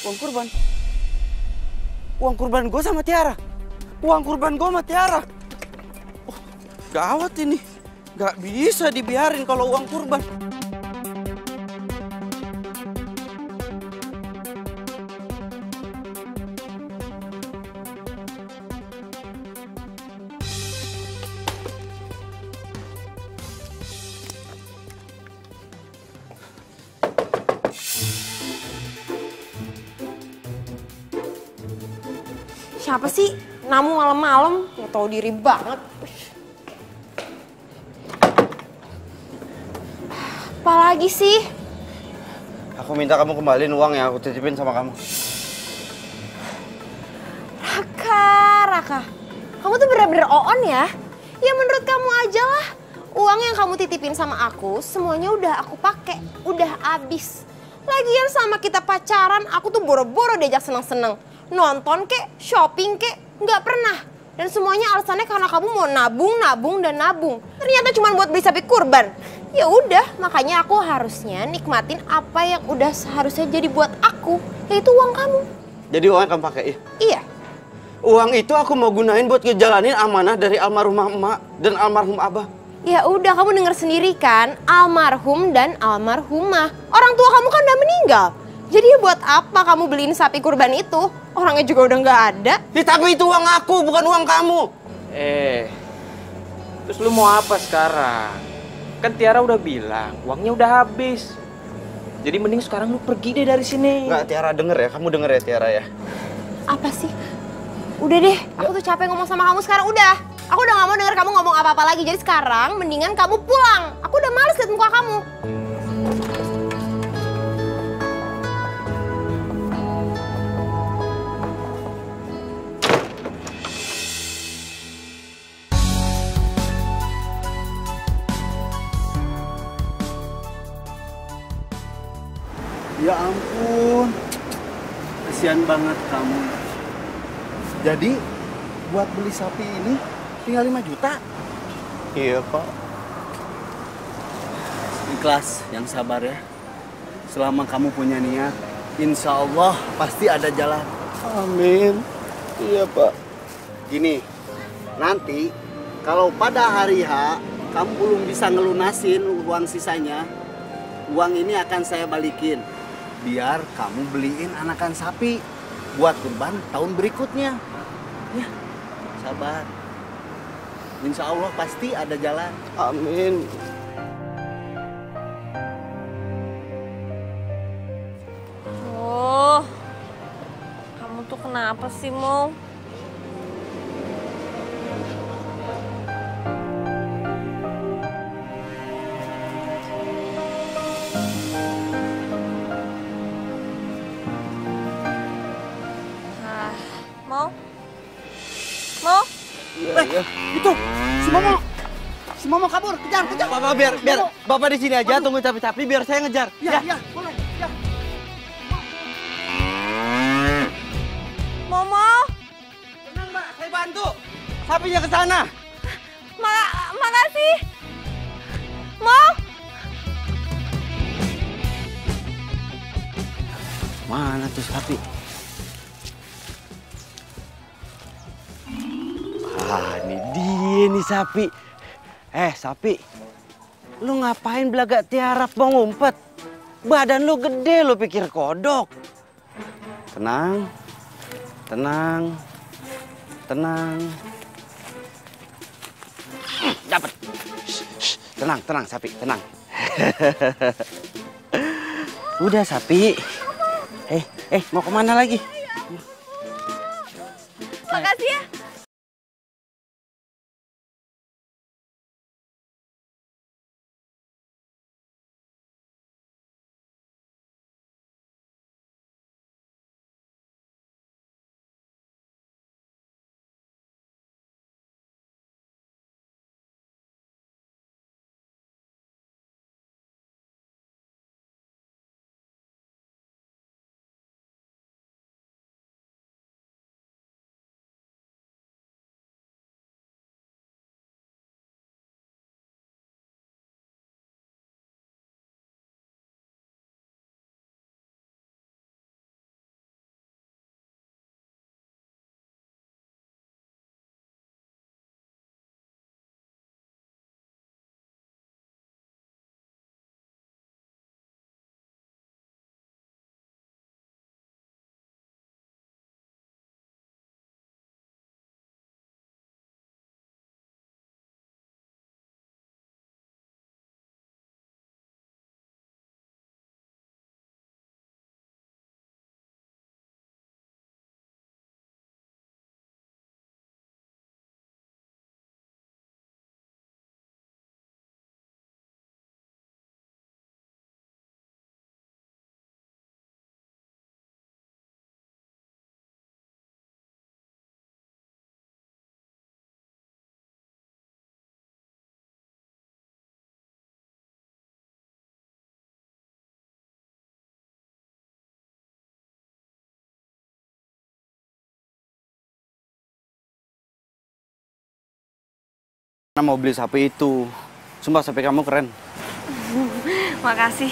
Uang kurban? Uang kurban gue sama Tiara? Uang kurban gue sama Tiara? Oh, gawat ini. Gak bisa dibiarin kalau uang kurban. Siapa sih? Namu malam-malam, nggak tahu diri banget. Apalagi sih? Aku minta kamu kembaliin uang yang aku titipin sama kamu. Raka. Kamu tuh bener-bener on ya? Ya menurut kamu aja lah. Uang yang kamu titipin sama aku, semuanya udah aku pakai, udah habis. Lagian sama kita pacaran, aku tuh boro-boro diajak seneng-seneng. Nonton kek, shopping kek, nggak pernah. Dan semuanya alasannya karena kamu mau nabung, dan nabung. Ternyata cuma buat beli sapi kurban. Ya udah, makanya aku harusnya nikmatin apa yang udah seharusnya jadi buat aku, yaitu uang kamu. Jadi uang kamu pakai ya? Iya. Uang itu aku mau gunain buat ngejalanin amanah dari almarhumah emak dan almarhum abah. Ya udah, kamu denger sendiri kan, almarhum dan almarhumah. Orang tua kamu kan udah meninggal. Jadi buat apa kamu beliin sapi kurban itu? Orangnya juga udah nggak ada. Ya, tapi itu uang aku, bukan uang kamu. Terus lu mau apa sekarang? Kan Tiara udah bilang, uangnya udah habis. Jadi mending sekarang lu pergi deh dari sini. Nggak, Tiara denger ya, kamu denger ya Tiara ya. Apa sih? Udah deh, aku tuh capek ngomong sama kamu sekarang, udah. Aku udah nggak mau denger kamu ngomong apa-apa lagi. Jadi sekarang mendingan kamu pulang. Aku udah males liat muka kamu. Ya ampun, kasihan banget kamu. Jadi, buat beli sapi ini tinggal 5 juta? Iya Pak. Ikhlas, yang sabar ya. Selama kamu punya niat, insya Allah pasti ada jalan. Amin. Iya Pak. Gini, nanti kalau pada hari H kamu belum bisa ngelunasin uang sisanya, uang ini akan saya balikin. Biar kamu beliin anakan sapi buat kurban tahun berikutnya. Ya, sabar. Insya Allah pasti ada jalan. Amin. Oh, kamu tuh kenapa sih, Mo? Mo? Iya. Itu, si Momo. Si Momo kabur, kejar. Bapak biar Bapak di sini aja tunggu sapi-sapi biar saya ngejar. Ya, boleh. Ya. Momo? Tenang Mbak, saya bantu. Sapinya ke sana. Makasih. Mo? Mana tuh sapi? Ini dia nih sapi. Sapi. Lu ngapain belagak tiarap mau ngumpet? Badan lu gede, lu pikir kodok. Tenang. Dapat. Tenang sapi, tenang. Udah sapi. Mau kemana lagi? Makasih ya. Karena mau beli sapi itu. Sumpah sapi kamu keren. Makasih.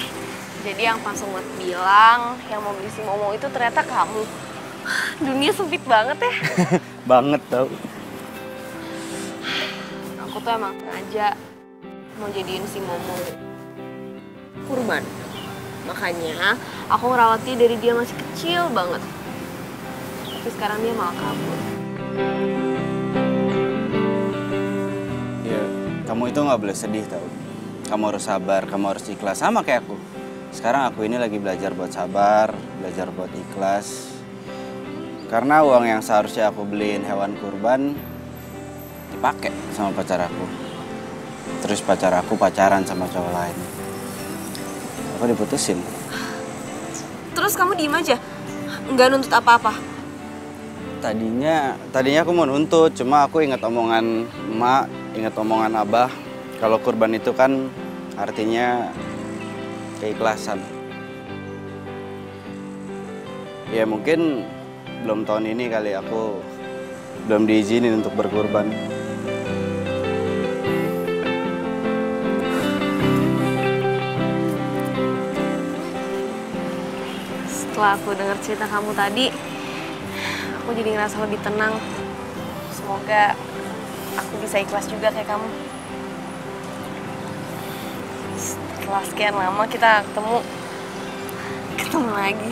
Jadi yang pas buat bilang, yang mau beli si Momo itu ternyata kamu. Dunia sempit banget ya. Banget tau. Aku tuh emang sengaja mau jadiin si Momo kurban. Makanya aku ngerawat dia dari dia masih kecil banget. Tapi sekarang dia malah kabur. Ya, kamu itu nggak boleh sedih tau. Kamu harus sabar, kamu harus ikhlas. Sama kayak aku. Sekarang aku ini lagi belajar buat sabar, belajar buat ikhlas. Karena uang yang seharusnya aku beliin hewan kurban dipakai sama pacar aku. Terus pacar aku pacaran sama cowok lain. Aku diputusin. Terus kamu diem aja? Nggak nuntut apa-apa? Tadinya aku mau nuntut, cuma aku ingat omongan emak, ingat omongan abah. Kalau kurban itu kan artinya keikhlasan. Ya mungkin belum tahun ini kali aku belum diizinin untuk berkurban. Setelah aku dengar cerita kamu tadi, aku jadi ngerasa lebih tenang. Semoga aku bisa ikhlas juga kayak kamu. Setelah sekian lama kita ketemu lagi.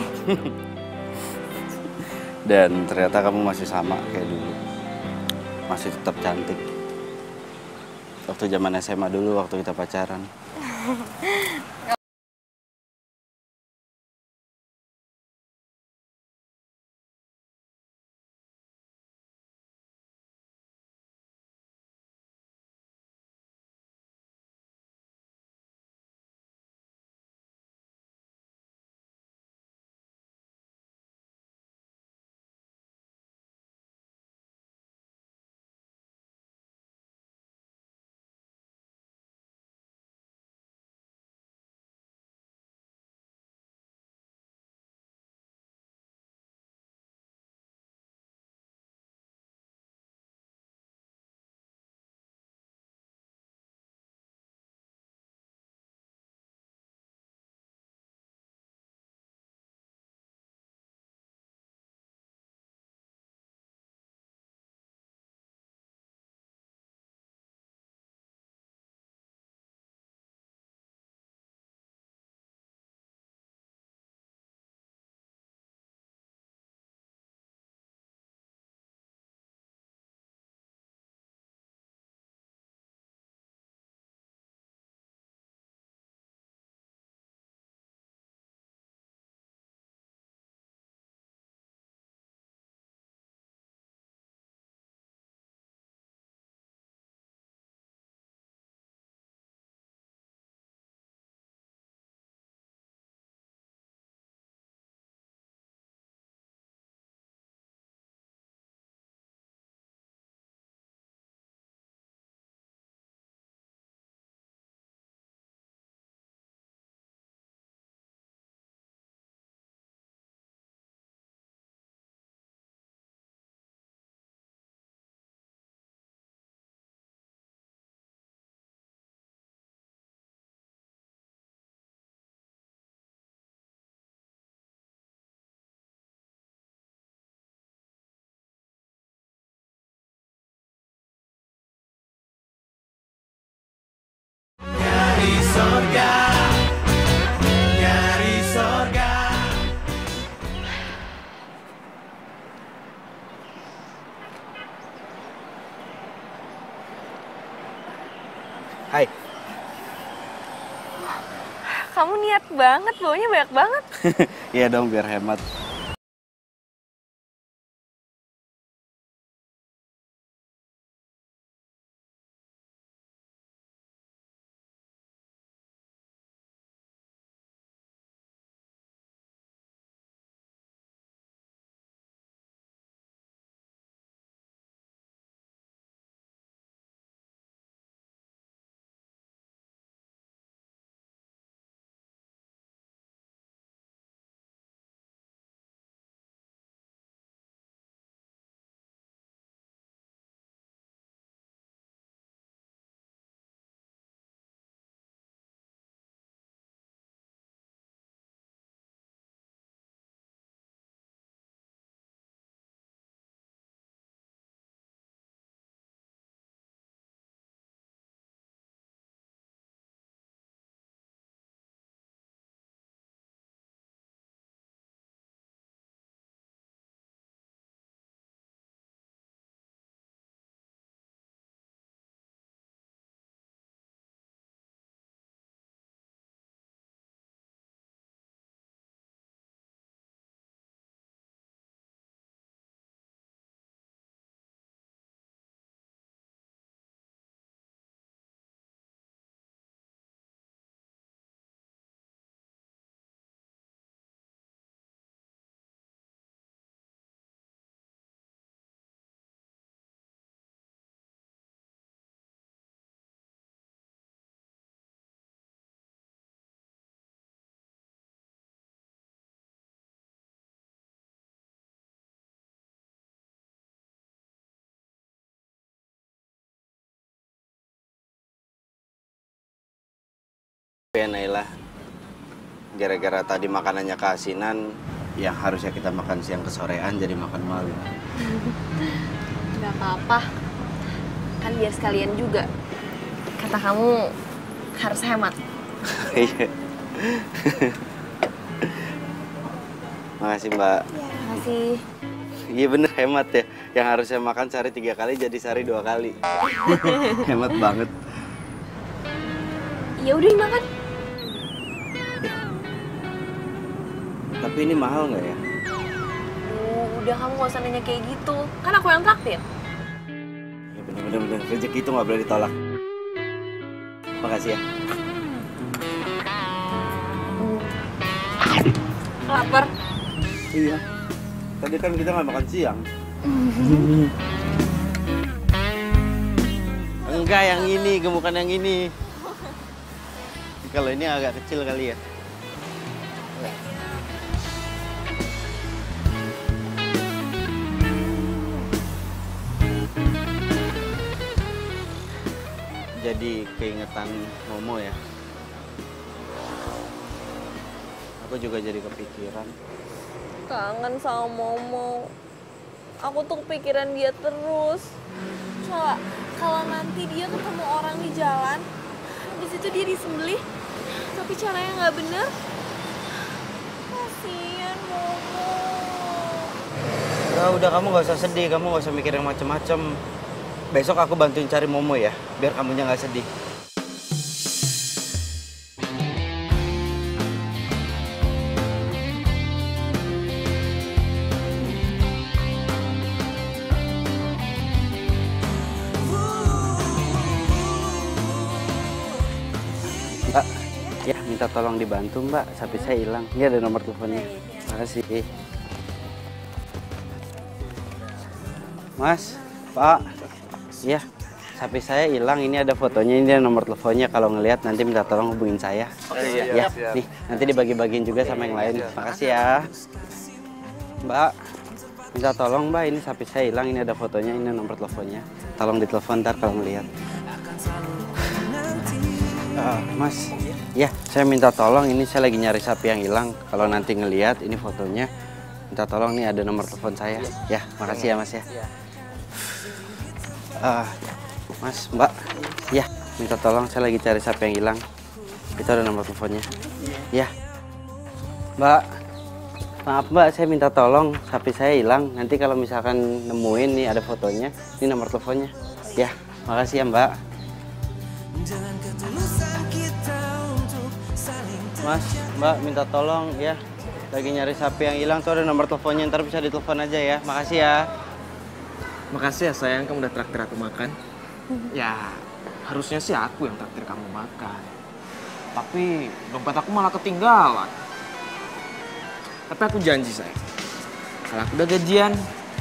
Dan ternyata kamu masih sama kayak dulu. Masih tetap cantik. Waktu zaman SMA dulu, waktu kita pacaran. Hai. Kamu niat banget, baunya banyak banget. Iya dong, biar hemat. Ya Naila, gara-gara tadi makanannya keasinan, yang harusnya kita makan siang ke sorean jadi makan malam. Gak apa-apa, kan biar sekalian juga. Kata kamu harus hemat. Iya. Makasih Mbak. Ya, makasih. Iya bener hemat ya. Yang harusnya makan sehari 3 kali jadi sehari 2 kali. Hemat banget. Ya udah makan. Tapi ini mahal nggak ya? Udah kamu gak usah nanya kayak gitu. Kan aku yang traktir. Ya bener. Rezeki itu nggak boleh ditolak. Makasih ya. Lapar. Iya. Tadi kan kita nggak makan siang. Enggak, yang ini, gemukan yang ini. Kalau ini agak kecil kali ya. Jadi keingetan Momo ya. Aku juga jadi kepikiran. Kangen sama Momo. Aku tuh kepikiran dia terus. Coba kalau nanti dia ketemu orang di jalan, di situ dia disembelih, tapi caranya nggak bener. Kasian Momo. Udah kamu nggak usah sedih, kamu nggak usah mikir yang macem-macem. Besok aku bantuin cari Momo ya, biar kamunya nggak sedih. Mbak, ya minta tolong dibantu Mbak, sapi saya hilang. Ini ada nomor teleponnya. Makasih. Mas, Pak. Iya, sapi saya hilang. Ini ada fotonya, ini ada nomor teleponnya. Kalau ngelihat nanti minta tolong hubungin saya. Iya, nih nanti dibagi-bagiin juga sama yang lain. Makasih ya, Mbak. Minta tolong Mbak, ini sapi saya hilang. Ini ada fotonya, ini nomor teleponnya. Tolong ditelepon ntar kalau ngelihat. Mas, ya saya minta tolong. Ini saya lagi nyari sapi yang hilang. Kalau nanti ngelihat ini fotonya, minta tolong nih ada nomor telepon saya. Ya, makasih ya Mas ya. Mas, Mbak, ya minta tolong, saya lagi cari sapi yang hilang. Itu ada nomor teleponnya. Ya, Mbak, maaf Mbak, saya minta tolong, sapi saya hilang. Nanti kalau misalkan nemuin nih ada fotonya, ini nomor teleponnya. Ya, makasih ya Mbak. Mas, Mbak, minta tolong ya. Lagi nyari sapi yang hilang, tuh ada nomor teleponnya, ntar bisa ditelepon aja ya. Makasih ya. Makasih ya sayang, kamu udah traktir aku makan. Ya, harusnya sih aku yang traktir kamu makan. Tapi dompet aku malah ketinggalan. Tapi aku janji sayang, kalau aku udah gajian,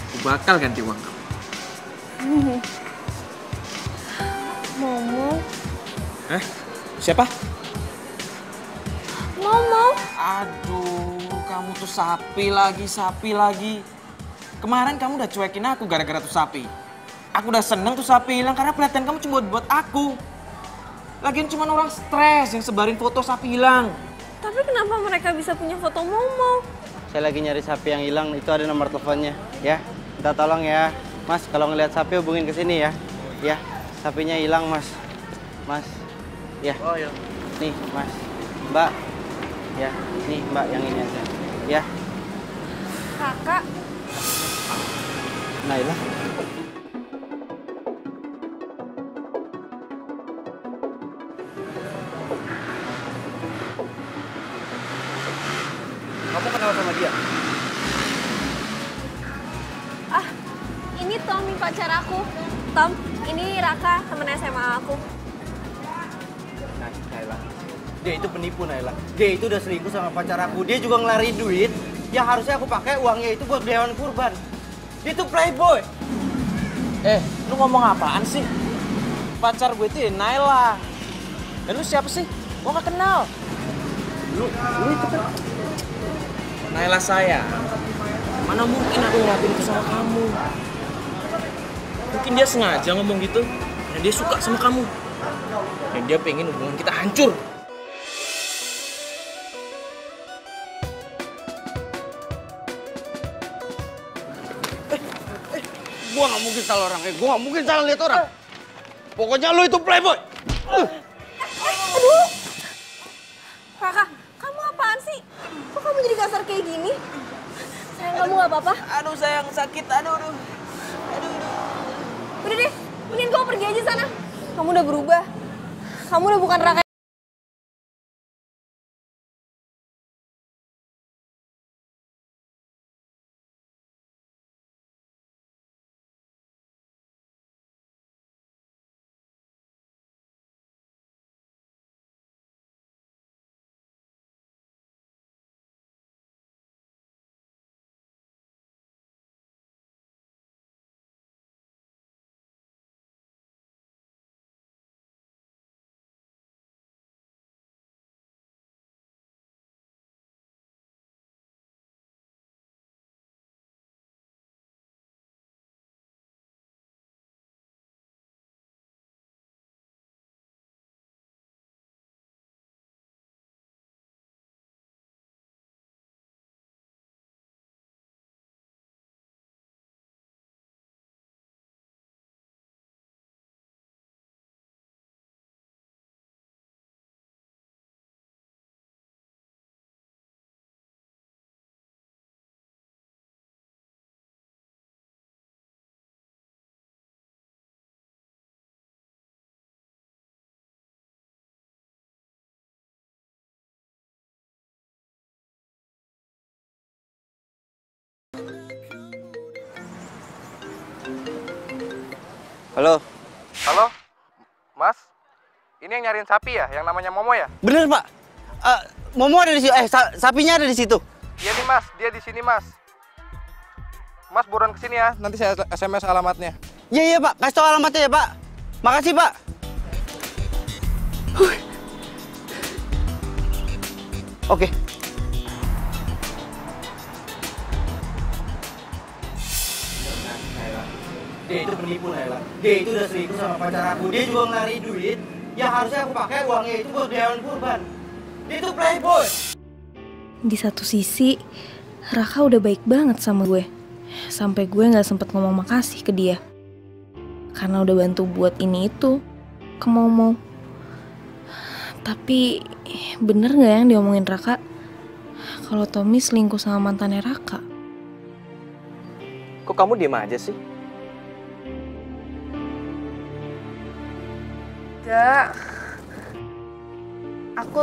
aku bakal ganti uang kamu. Momo. Siapa? Momo. Aduh, kamu tuh sapi lagi. Kemarin kamu udah cuekin aku gara-gara tuh sapi. Aku udah seneng tuh sapi hilang karena perhatian kamu cuma buat aku. Lagian cuma orang stres yang sebarin foto sapi hilang. Tapi kenapa mereka bisa punya foto Momo? Saya lagi nyari sapi yang hilang, itu ada nomor teleponnya. Ya, minta tolong ya. Mas, kalau ngelihat sapi hubungin ke sini ya. Ya, sapinya hilang Mas. Mas, ya. Oh iya. Nih Mas, Mbak. Ya, nih Mbak yang ini aja. Ya. Kakak. Naila. Kamu kenal sama dia? Ini Tommy pacar aku. Tom, ini Raka, temen SMA aku. Nah, Naila. Dia itu penipu, Naila. Dia itu udah selingkuh sama pacar aku. Dia juga ngelari duit yang harusnya aku pakai uangnya itu buat beli hewan kurban. Dia tuh playboy. Lu ngomong apaan sih? Pacar gue itu Naila. Dan lu siapa sih? Gua gak kenal. Lu itu kan Naila saya. Mana mungkin aku ngelakuin itu sama kamu? Mungkin dia sengaja ngomong gitu. Dan dia suka sama kamu. Dan dia pengen hubungan kita hancur. Gua nggak mungkin salah orang. Gua nggak mungkin salah lihat orang. Pokoknya lu itu playboy. Aduh. Raka, kamu apaan sih? Kok kamu jadi kasar kayak gini? Sayang, kamu gak apa-apa? Aduh sayang, sakit. Aduh. Udah deh, mending kamu pergi aja sana. Kamu udah berubah. Kamu udah bukan Raka. Halo. Halo, Mas. Ini yang nyariin sapi ya, yang namanya Momo ya? Bener, Pak. Momo ada di situ. Sapinya ada di situ. Iya nih Mas, dia di sini Mas. Mas buruan kesini ya, nanti saya SMS alamatnya. Iya, Pak. Kasih tau alamatnya ya, Pak. Makasih, Pak. Oke. Dia itu penipu, Layla. Dia itu udah selingkuh sama pacar aku. Dia juga ngelari duit. Yang harusnya aku pakai uangnya itu buat biayain kurban. Dia itu playboy. Di satu sisi, Raka udah baik banget sama gue. Sampai gue gak sempet ngomong makasih ke dia. Karena udah bantu buat ini itu ke Momo. Tapi bener gak yang diomongin Raka? Kalau Tommy selingkuh sama mantannya Raka? Kok kamu diem aja sih? Enggak. Aku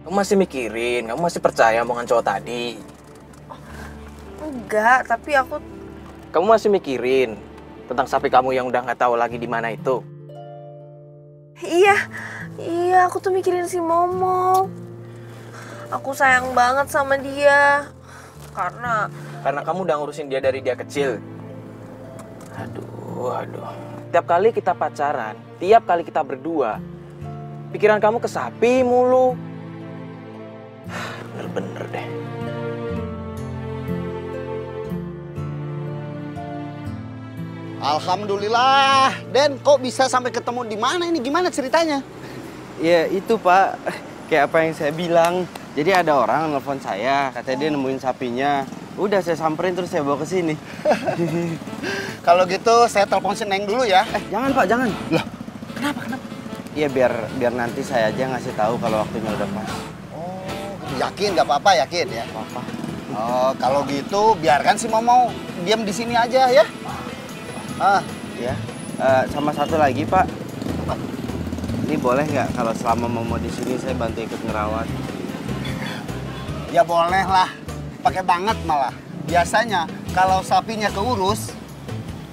Kamu masih mikirin, kamu masih percaya omongan cowok tadi? enggak, tapi aku Kamu masih mikirin tentang sapi kamu yang udah nggak tahu lagi di mana itu? Iya, aku tuh mikirin si Momo. Aku sayang banget sama dia. Karena kamu udah ngurusin dia dari dia kecil. Aduh. Tiap kali kita pacaran, tiap kali kita berdua, pikiran kamu ke sapi mulu. Bener-bener deh. Alhamdulillah. Den, kok bisa sampai ketemu di mana ini? Gimana ceritanya? Ya itu, Pak. Kayak apa yang saya bilang. Jadi ada orang nelfon saya, katanya dia nemuin sapinya. Udah saya samperin terus saya bawa ke sini. Kalau gitu saya telepon si Neng dulu ya. Jangan, Pak, jangan. Loh, kenapa? Iya, biar nanti saya aja ngasih tahu kalau waktunya udah pas. Oh, yakin nggak apa-apa, yakin ya? Apa? Oh, kalau gitu biarkan si Momo diam di sini aja ya. Ya. Sama satu lagi, Pak. Ini boleh nggak kalau selama Momo di sini saya bantu ikut ngerawat? Ya boleh lah. Pakai banget malah. Biasanya kalau sapinya keurus,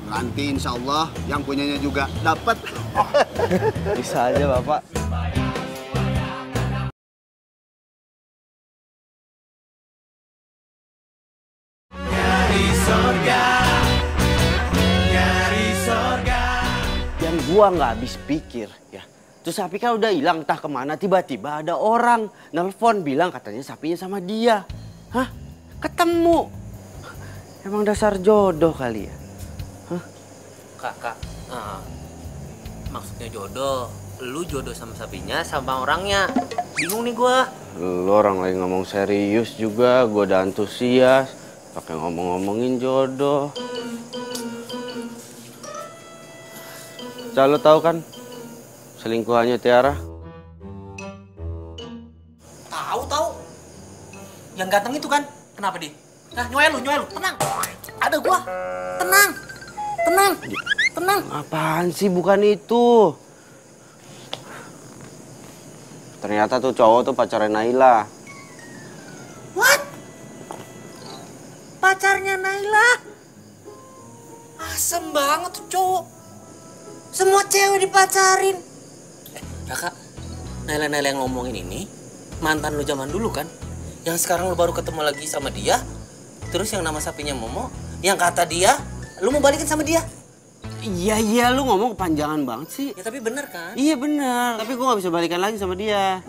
nanti insya Allah yang punyanya juga dapat. Bisa aja, Bapak. Yang gua nggak habis pikir ya. Terus sapi kan udah hilang entah kemana, tiba-tiba ada orang nelpon bilang katanya sapinya sama dia. Hah? Ketemu. Emang dasar jodoh kali ya? Hah? Kak, maksudnya jodoh, lu jodoh sama sapinya sama orangnya. Bingung nih gua. Lu orang lagi ngomong serius juga, gua udah antusias. Pakai ngomong-ngomongin jodoh. Lo tahu kan selingkuhannya Tiara? Tahu. Yang ganteng itu kan? Kenapa, Di? Nah, nyoel lu. Tenang. Ada gua. Tenang. Apaan sih, bukan itu. Ternyata tuh cowok tuh pacarnya Naila. What? Pacarnya Naila? Asem banget tuh cowok. Semua cewek dipacarin. Raka, Naila yang ngomongin ini mantan lu zaman dulu kan? Yang sekarang lu baru ketemu lagi sama dia. Terus yang nama sapinya Momo, yang kata dia, lu mau balikin sama dia. Iya, lu ngomong kepanjangan banget sih. Ya tapi bener kan? Iya bener, tapi gua gak bisa balikan lagi sama dia.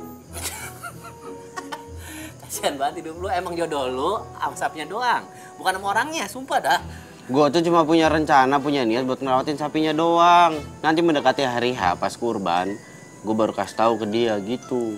Kasian banget hidup lu, emang jodoh lu sama sapinya doang. Bukan sama orangnya, sumpah dah. Gua tuh cuma punya rencana, punya niat buat ngerawatin sapinya doang. Nanti mendekati hari H pas kurban, gua baru kasih tahu ke dia gitu.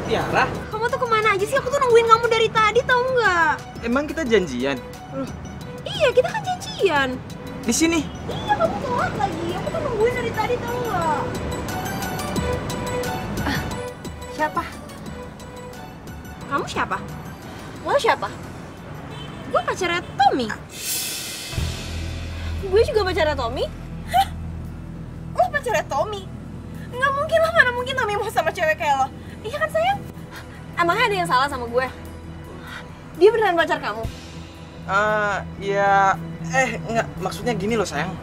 Tiara, Kamu tuh kemana aja sih? Aku tuh nungguin kamu dari tadi, tau nggak? emang kita janjian? Iya, kita kan janjian. Di sini? Iya, kamu telat lagi. Aku tuh nungguin dari tadi, tau nggak? Siapa? Kamu siapa? Lo siapa? Gue pacarnya Tommy. Gue juga pacarnya Tommy. Hah? Lo pacarnya Tommy? Nggak mungkin lah, mana mungkin Tommy mau sama cewek kayak lo. Iya kan sayang? Emangnya ada yang salah sama gue? Dia beneran pacar kamu? Enggak, maksudnya gini loh sayang.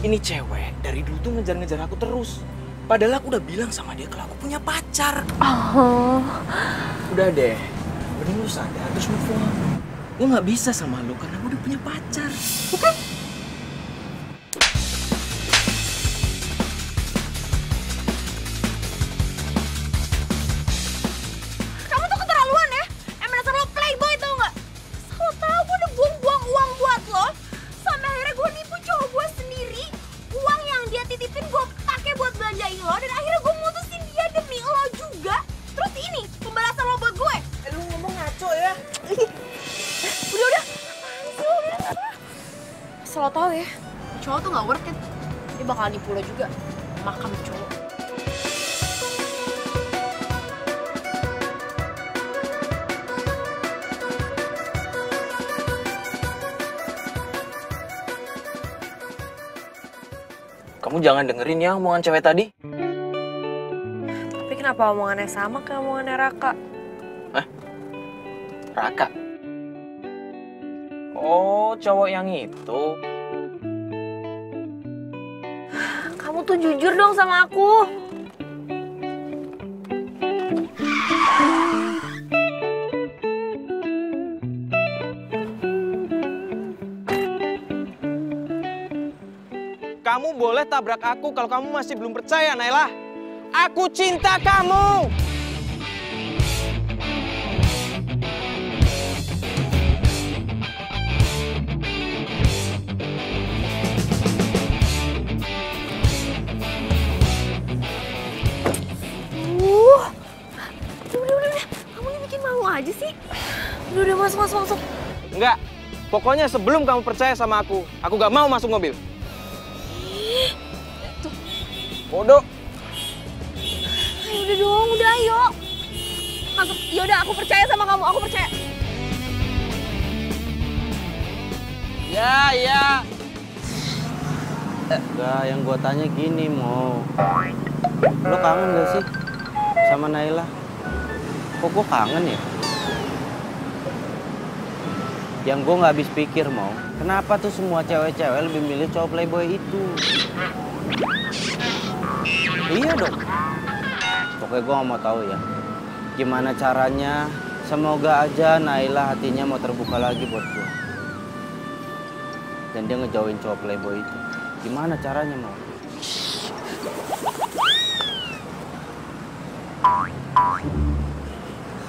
Ini cewek dari dulu tuh ngejar-ngejar aku terus. Padahal aku udah bilang sama dia kalau aku punya pacar. Oh. Udah deh, mending lu sadar terus move on. Gue nggak bisa sama lu karena gue udah punya pacar. Oke. Kamu tuh keterlaluan ya. Emang dasar lo playboy tau nggak? Lo tau gue udah buang-buang uang buat lo. Sampai akhirnya gue nipu cowok gue sendiri. Uang yang dia titipin gue pakai buat belanjain lo. Dan akhirnya gue mutusin dia demi lo juga. Terus ini pembalasan lo buat gue. Lu ngomong ngaco ya? Udah. Asal lo tau ya, cowok tuh gak worth it. Dia bakal nipu lo juga. Makan cowok. Kamu jangan dengerin ya omongan cewek tadi. Tapi kenapa omongannya sama kayak omongannya Raka? Raka. Oh, cowok yang itu. Kamu tuh jujur dong sama aku. Kamu boleh tabrak aku kalau kamu masih belum percaya, Naila. Aku cinta kamu. Udah. Kamu ini bikin malu aja sih. Udah, masuk. Enggak. Pokoknya sebelum kamu percaya sama aku gak mau masuk mobil. Bodoh. Udah dong, ayo. Masuk. Yaudah, aku percaya sama kamu, aku percaya. Ya. Enggak, yang gua tanya gini, Mo. Lo kangen gak sih sama Naila? Kok gua kangen ya? Yang gua nggak habis pikir, Mo. Kenapa tuh semua cewek-cewek lebih milih cowok playboy itu? Iya dong. Pokoknya gua nggak mau tahu ya. Gimana caranya? Semoga aja Naila hatinya mau terbuka lagi buat gua. Dan dia ngejauhin cowok playboy itu. Gimana caranya, Mo?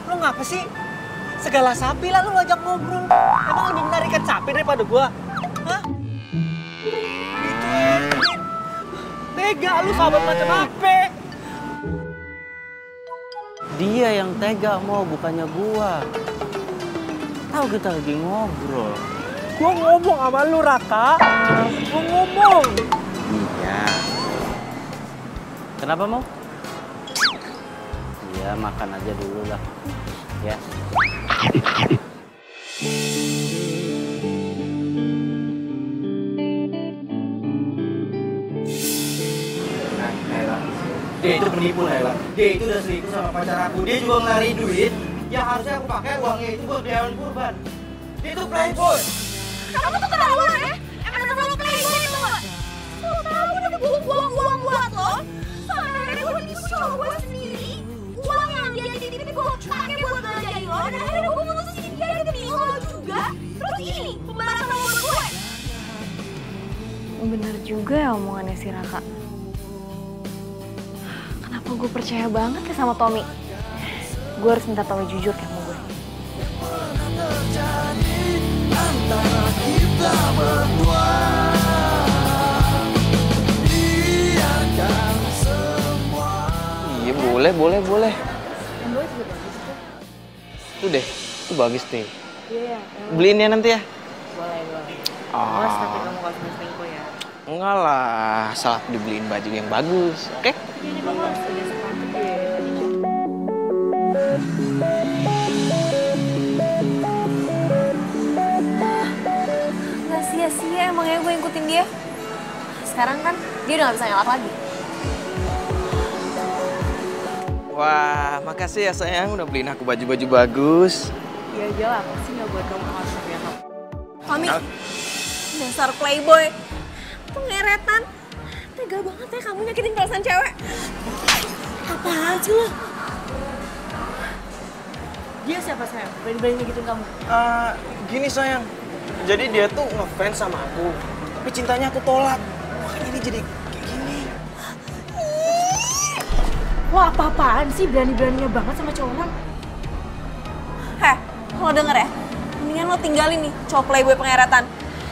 Lu ngapa sih? Segala sapi lah lu ngajak ngobrol. Emang lebih menarik ikan sapi daripada gua? Hah? Tega lu sahabat macam apa? Dia yang tega mau, bukannya gua. Tahu kita lagi ngobrol. Gua ngomong sama lu, Raka. Gua ngomong. Iya. Kenapa mau? Iya, makan aja dulu lah. Ya. Dia itu penipu, Lela. Dia itu udah selingkuh sama pacar aku. Dia juga ngelari duit. Ya harusnya aku pakai uangnya itu buat biayain kurban. Dia itu playboy. Kamu tuh keterlaluan ya? Emang selalu playboy itu nggak? Lo tahu udah buang uang buat lo? Sampai akhirnya gue nipu cowok gue sendiri. Uang yang dia titipin gue pakai buat belanjain lo. Dan akhirnya gue mutusin dia demi lo juga. Terus ini pembalasan buat gue. Bener juga ya omongannya si Raka. Kenapa gue percaya banget ya sama Tommy? Gue harus minta Tommy jujur kayak sama gue. Iya boleh. Tuh deh, itu bagus deh. Iya. Beliin ya nanti ya. Boleh. Oh. Tapi kamu gak usah selingkuh ya. Enggak lah, salah dibeliin baju yang bagus, oke? Ini kamu harus punya sepatu deh. Gak sia-sia emangnya gue ngikutin dia. Sekarang kan dia udah gak bisa ngelak lagi. Wah, makasih ya sayang udah beliin aku baju-baju bagus. Ya aja lah, pasti gak buat kamu harus punya kamu. Tommy, dasar playboy. Pengeretan. Tega banget ya kamu nyakitin perasaan cewek. Apaan sih lo? Dia siapa sayang? Berani-berani nyakitin kamu? Gini sayang, jadi dia tuh ngefans sama aku, tapi cintanya aku tolak. Makanya dia jadi kayak gini. Lo apa-apaan sih berani-beraninya banget sama cowok orang? Heh, lo denger ya? Mendingan lo tinggalin nih cowok playboy pengeretan.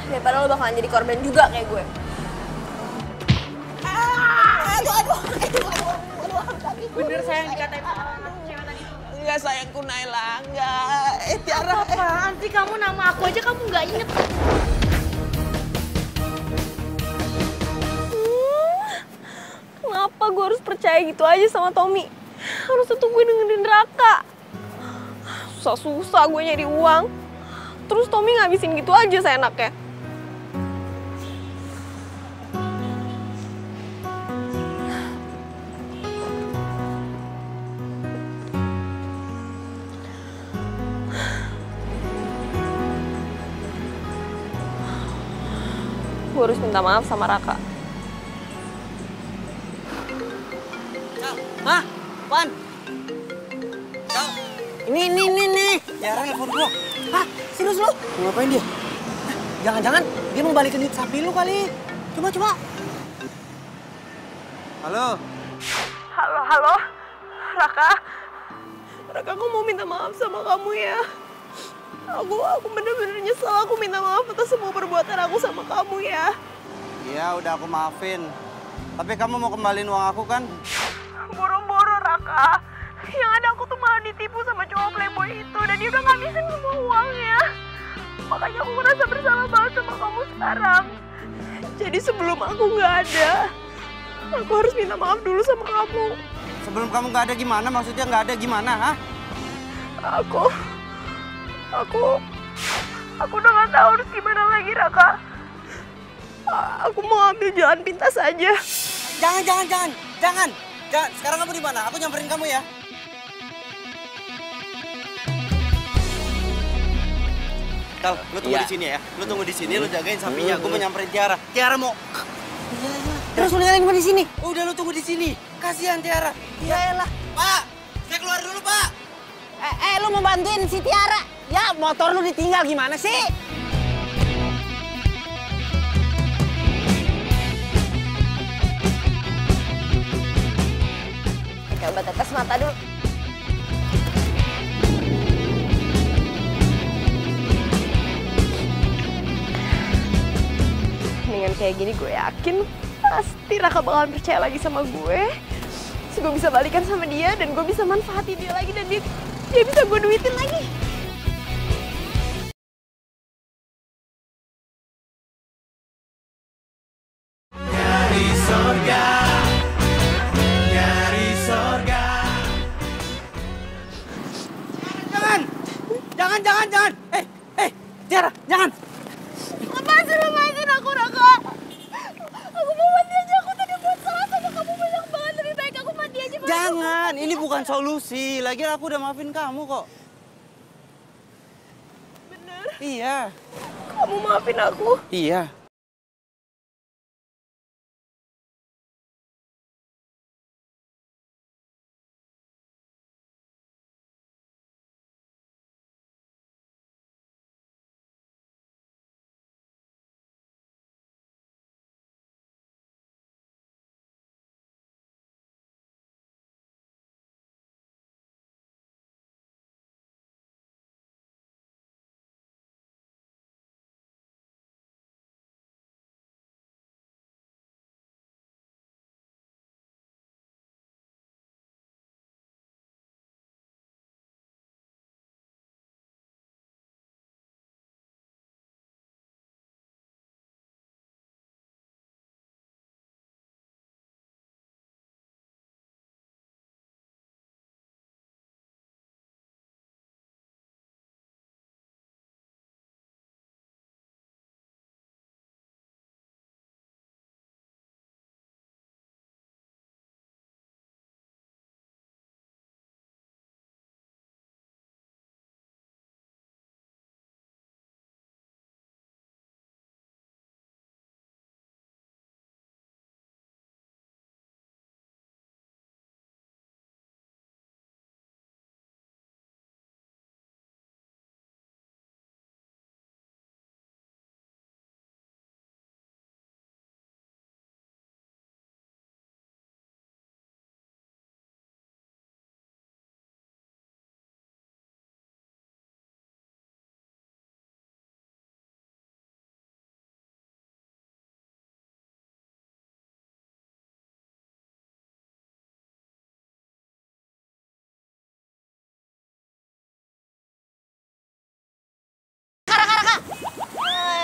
Daripada lo bakalan jadi korban juga kayak gue. Aduh. Bener sayang dikatain cewek tadi. Enggak sayangku Naila, enggak. Tiara. Apaan sih kamu, nama aku aja kamu nggak inget. Kenapa gue harus percaya gitu aja sama Tommy? Harusnya tuh gue dengerin Raka. Susah-susah gue nyari uang. Terus Tommy ngabisin gitu aja seenaknya. Gue harus minta maaf sama Raka. Hah? Apaan? Ini. Tiara nelfon gua. Hah? Serius lu? Mau ngapain dia? Jangan-jangan dia mau balikin duit sapi lu kali. Coba. Halo. Halo, Raka. Raka, aku mau minta maaf sama kamu ya. Aku bener-bener nyesel. Aku minta maaf atas semua perbuatan aku sama kamu ya. Iya, udah aku maafin. Tapi kamu mau kembaliin uang aku kan? Boro-boro, Raka. Yang ada aku tuh malah ditipu sama cowok playboy itu. Dan dia udah ngabisin semua uangnya. Makanya aku merasa bersalah banget sama kamu sekarang. Jadi sebelum aku nggak ada, aku harus minta maaf dulu sama kamu. Sebelum kamu nggak ada gimana? Maksudnya nggak ada gimana, hah? Aku udah nggak tahu harus gimana lagi, Raka. Aku mau ambil jalan pintas aja. Jangan. Sekarang kamu di mana? Aku nyamperin kamu ya. Kal, lu tunggu di sini ya. Lu tunggu di sini, lu jagain sapinya. Aku mau nyamperin Tiara. Tiara mau. Terus lu ninggalin gua di sini. Udah lu tunggu di sini. Kasihan Tiara. Ya elah. Pak, saya keluar dulu, Pak. Lu mau bantuin si Tiara? Ya, motor lu ditinggal gimana sih? Coba tetes mata dulu. kayak gini gue yakin pasti Raka bakalan percaya lagi sama gue. Terus gue bisa balikan sama dia dan gue bisa manfaatin dia lagi dan dia bisa gue duitin lagi. Jangan. Tiara, jangan. Lepasin aku, Raka. Aku mau mati aja, aku tadi buat salah sama kamu banyak banget. Lebih baik aku mati aja. Jangan, ini bukan solusi. Lagian aku udah maafin kamu kok. Bener? Iya. Kamu maafin aku? Iya.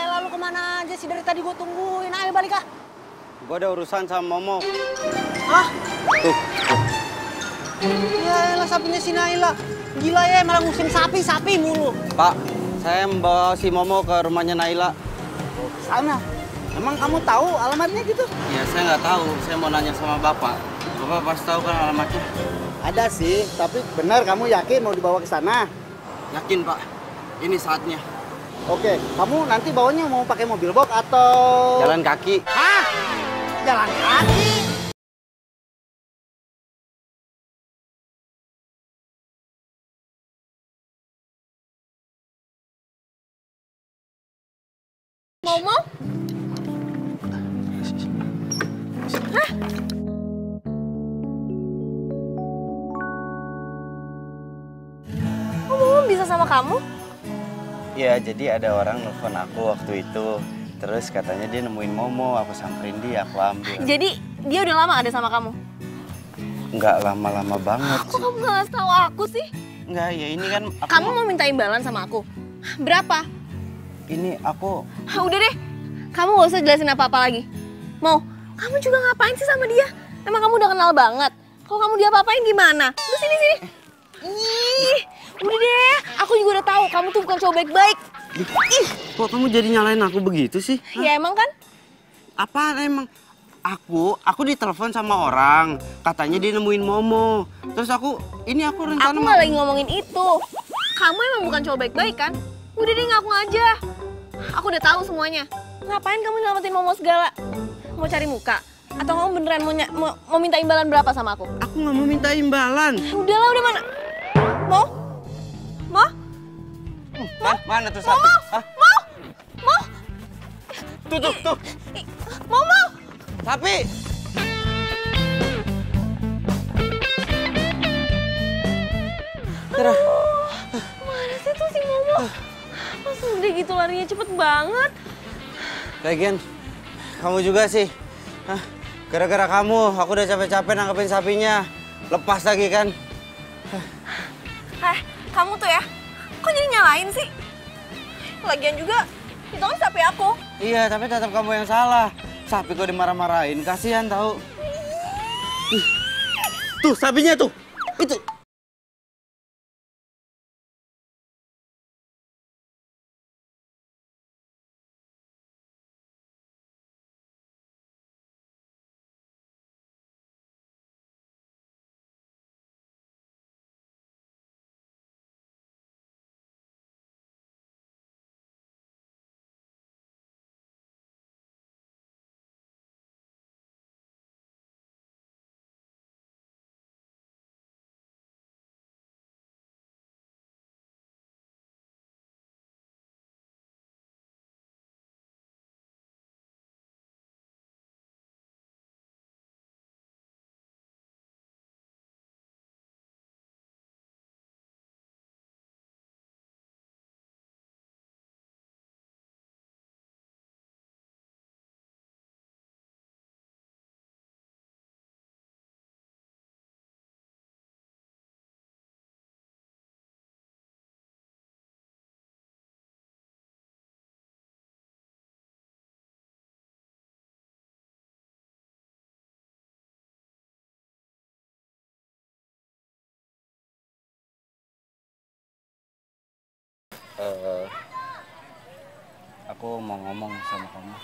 Lalu kemana aja sih dari tadi gue tungguin? Ayo balik ah. Gue ada urusan sama Momo. Hah? Tuh. Ya elah sapinya si Naila. Gila ya malah musim sapi mulu. Pak, saya membawa si Momo ke rumahnya Naila. Sana. Emang kamu tahu alamatnya gitu? Ya saya nggak tahu, saya mau nanya sama Bapak. Bapak pasti tahu kan alamatnya? Ada sih, tapi benar kamu yakin mau dibawa ke sana? Yakin Pak, ini saatnya. Oke, kamu nanti bawanya mau pakai mobil box atau... Jalan kaki. Hah? Jalan kaki? Momo? Hah? Kok Momo bisa sama kamu? Ya, jadi ada orang nelfon aku waktu itu. Terus katanya dia nemuin Momo, aku samperin dia, aku ambil. Jadi dia udah lama ada sama kamu? Nggak lama-lama banget Kok sih. kamu nggak ngasih tahu aku sih? Nggak, ya ini kan aku... Kamu mau minta imbalan sama aku? Berapa? Ini aku... Udah deh, kamu gak usah jelasin apa-apa lagi. Mau, kamu juga ngapain sih sama dia? Emang kamu udah kenal banget? Kalau kamu diapa-apain gimana? Lu sini. Ih, udah deh, aku juga udah tahu kamu tuh bukan cowok baik-baik. Ih, kok kamu jadi nyalain aku begitu sih? Ya emang kan? Apaan emang? Aku ditelepon sama orang, katanya dia nemuin Momo. Terus aku rencana... Aku nggak lagi ngomongin itu. Kamu emang bukan cowok baik-baik kan? Udah deh, ngaku aja. Aku udah tahu semuanya. Ngapain kamu nyelamatin Momo segala? Mau cari muka? Atau kamu beneran mau minta imbalan berapa sama aku? Aku nggak mau minta imbalan. Udahlah, udah mana? Mau? Mana tuh sapi? Mau? Tuh. Mau? Sapi! Tera. Mana sih tuh si Momo? Masa udah gitu larinya cepet banget? Lagian, kamu juga sih. Hah? Gara-gara kamu, aku udah capek-capek nangkepin sapinya. Lepas lagi kan? Kamu tuh ya, kok jadi nyalain sih? Lagian juga, itu kan sapi aku. Iya, tapi tetap kamu yang salah. Sapi kok dimarah-marahin, kasihan tahu. Tuh, sapinya tuh. Itu. Aku mau ngomong sama kamu.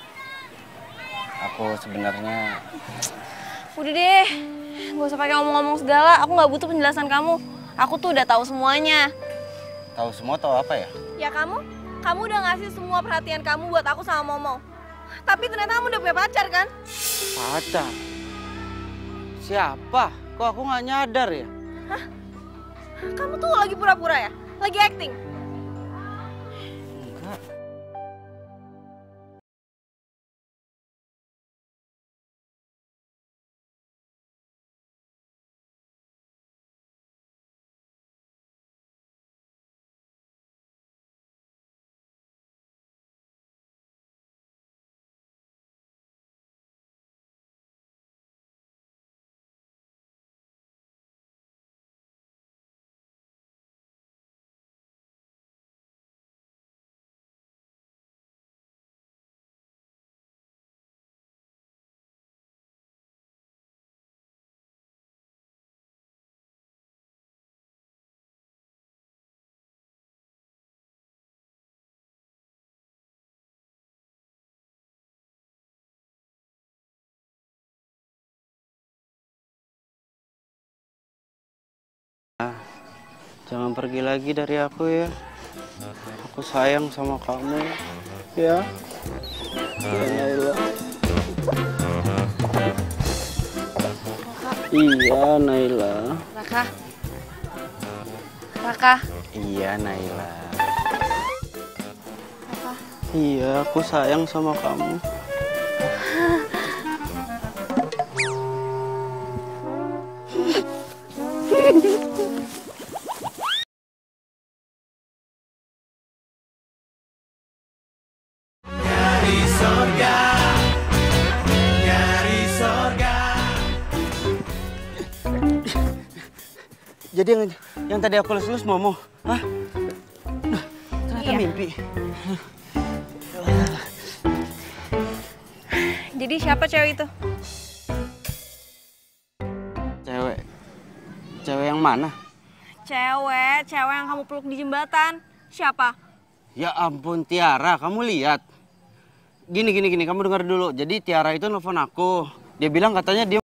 Aku sebenarnya... Udah deh, gak usah pakai ngomong-ngomong segala. Aku nggak butuh penjelasan kamu. Aku tuh udah tahu semuanya. Tahu semua tahu apa ya? Ya kamu udah ngasih semua perhatian kamu buat aku sama Momo. Tapi ternyata kamu udah punya pacar kan? Pacar? Siapa? Kok aku nggak nyadar ya? Hah? Kamu tuh lagi pura-pura ya? Lagi acting? Enggak. Jangan pergi lagi dari aku ya. Aku sayang sama kamu. Ya. Ya Naila. Iya Naila. Raka. Iya Naila. Iya, aku sayang sama kamu. Jadi yang tadi aku lulus Momo, hah? Ternyata Iya. mimpi. Jadi siapa cewek itu? Cewek yang mana? Cewek yang kamu peluk di jembatan. Siapa? Ya ampun Tiara, kamu lihat. Gini, kamu dengar dulu. Jadi Tiara itu nelfon aku. Dia bilang katanya dia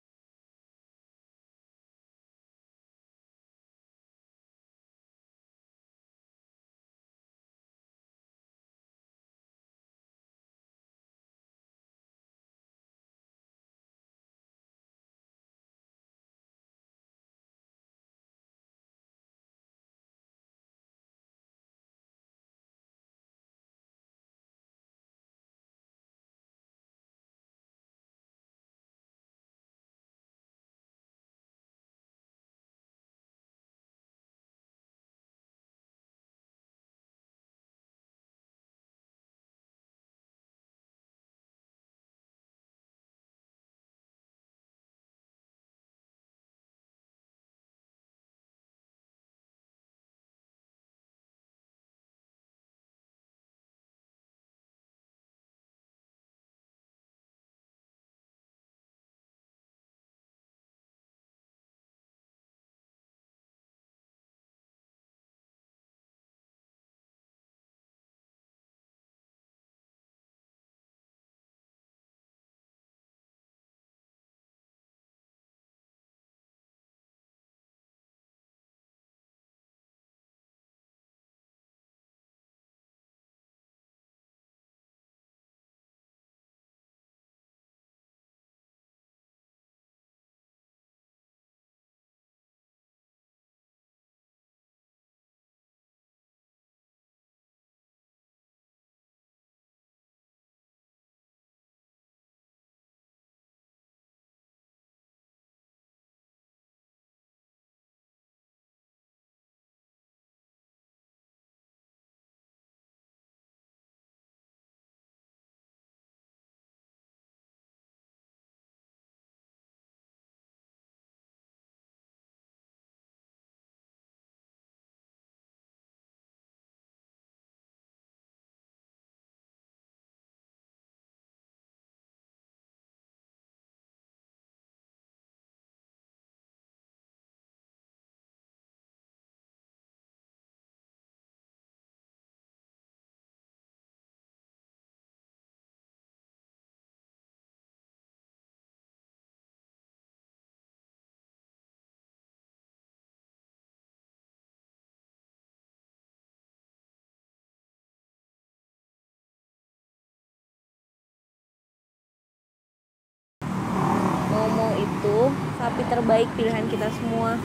tapi terbaik pilihan kita semua.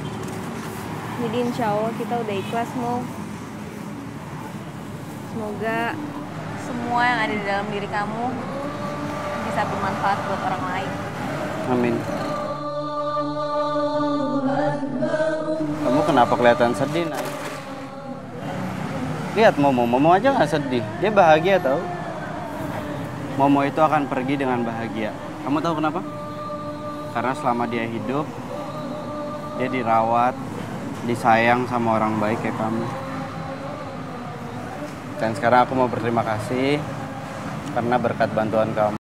Jadi insya Allah kita udah ikhlas, Mo. Semoga semua yang ada di dalam diri kamu bisa bermanfaat buat orang lain. Amin. Kamu kenapa kelihatan sedih, Nay? Lihat Momo aja nggak sedih. Dia bahagia tau. Momo itu akan pergi dengan bahagia. Kamu tahu kenapa? Karena selama dia hidup, dia dirawat, disayang sama orang baik kayak kamu. Dan sekarang aku mau berterima kasih karena berkat bantuan kamu.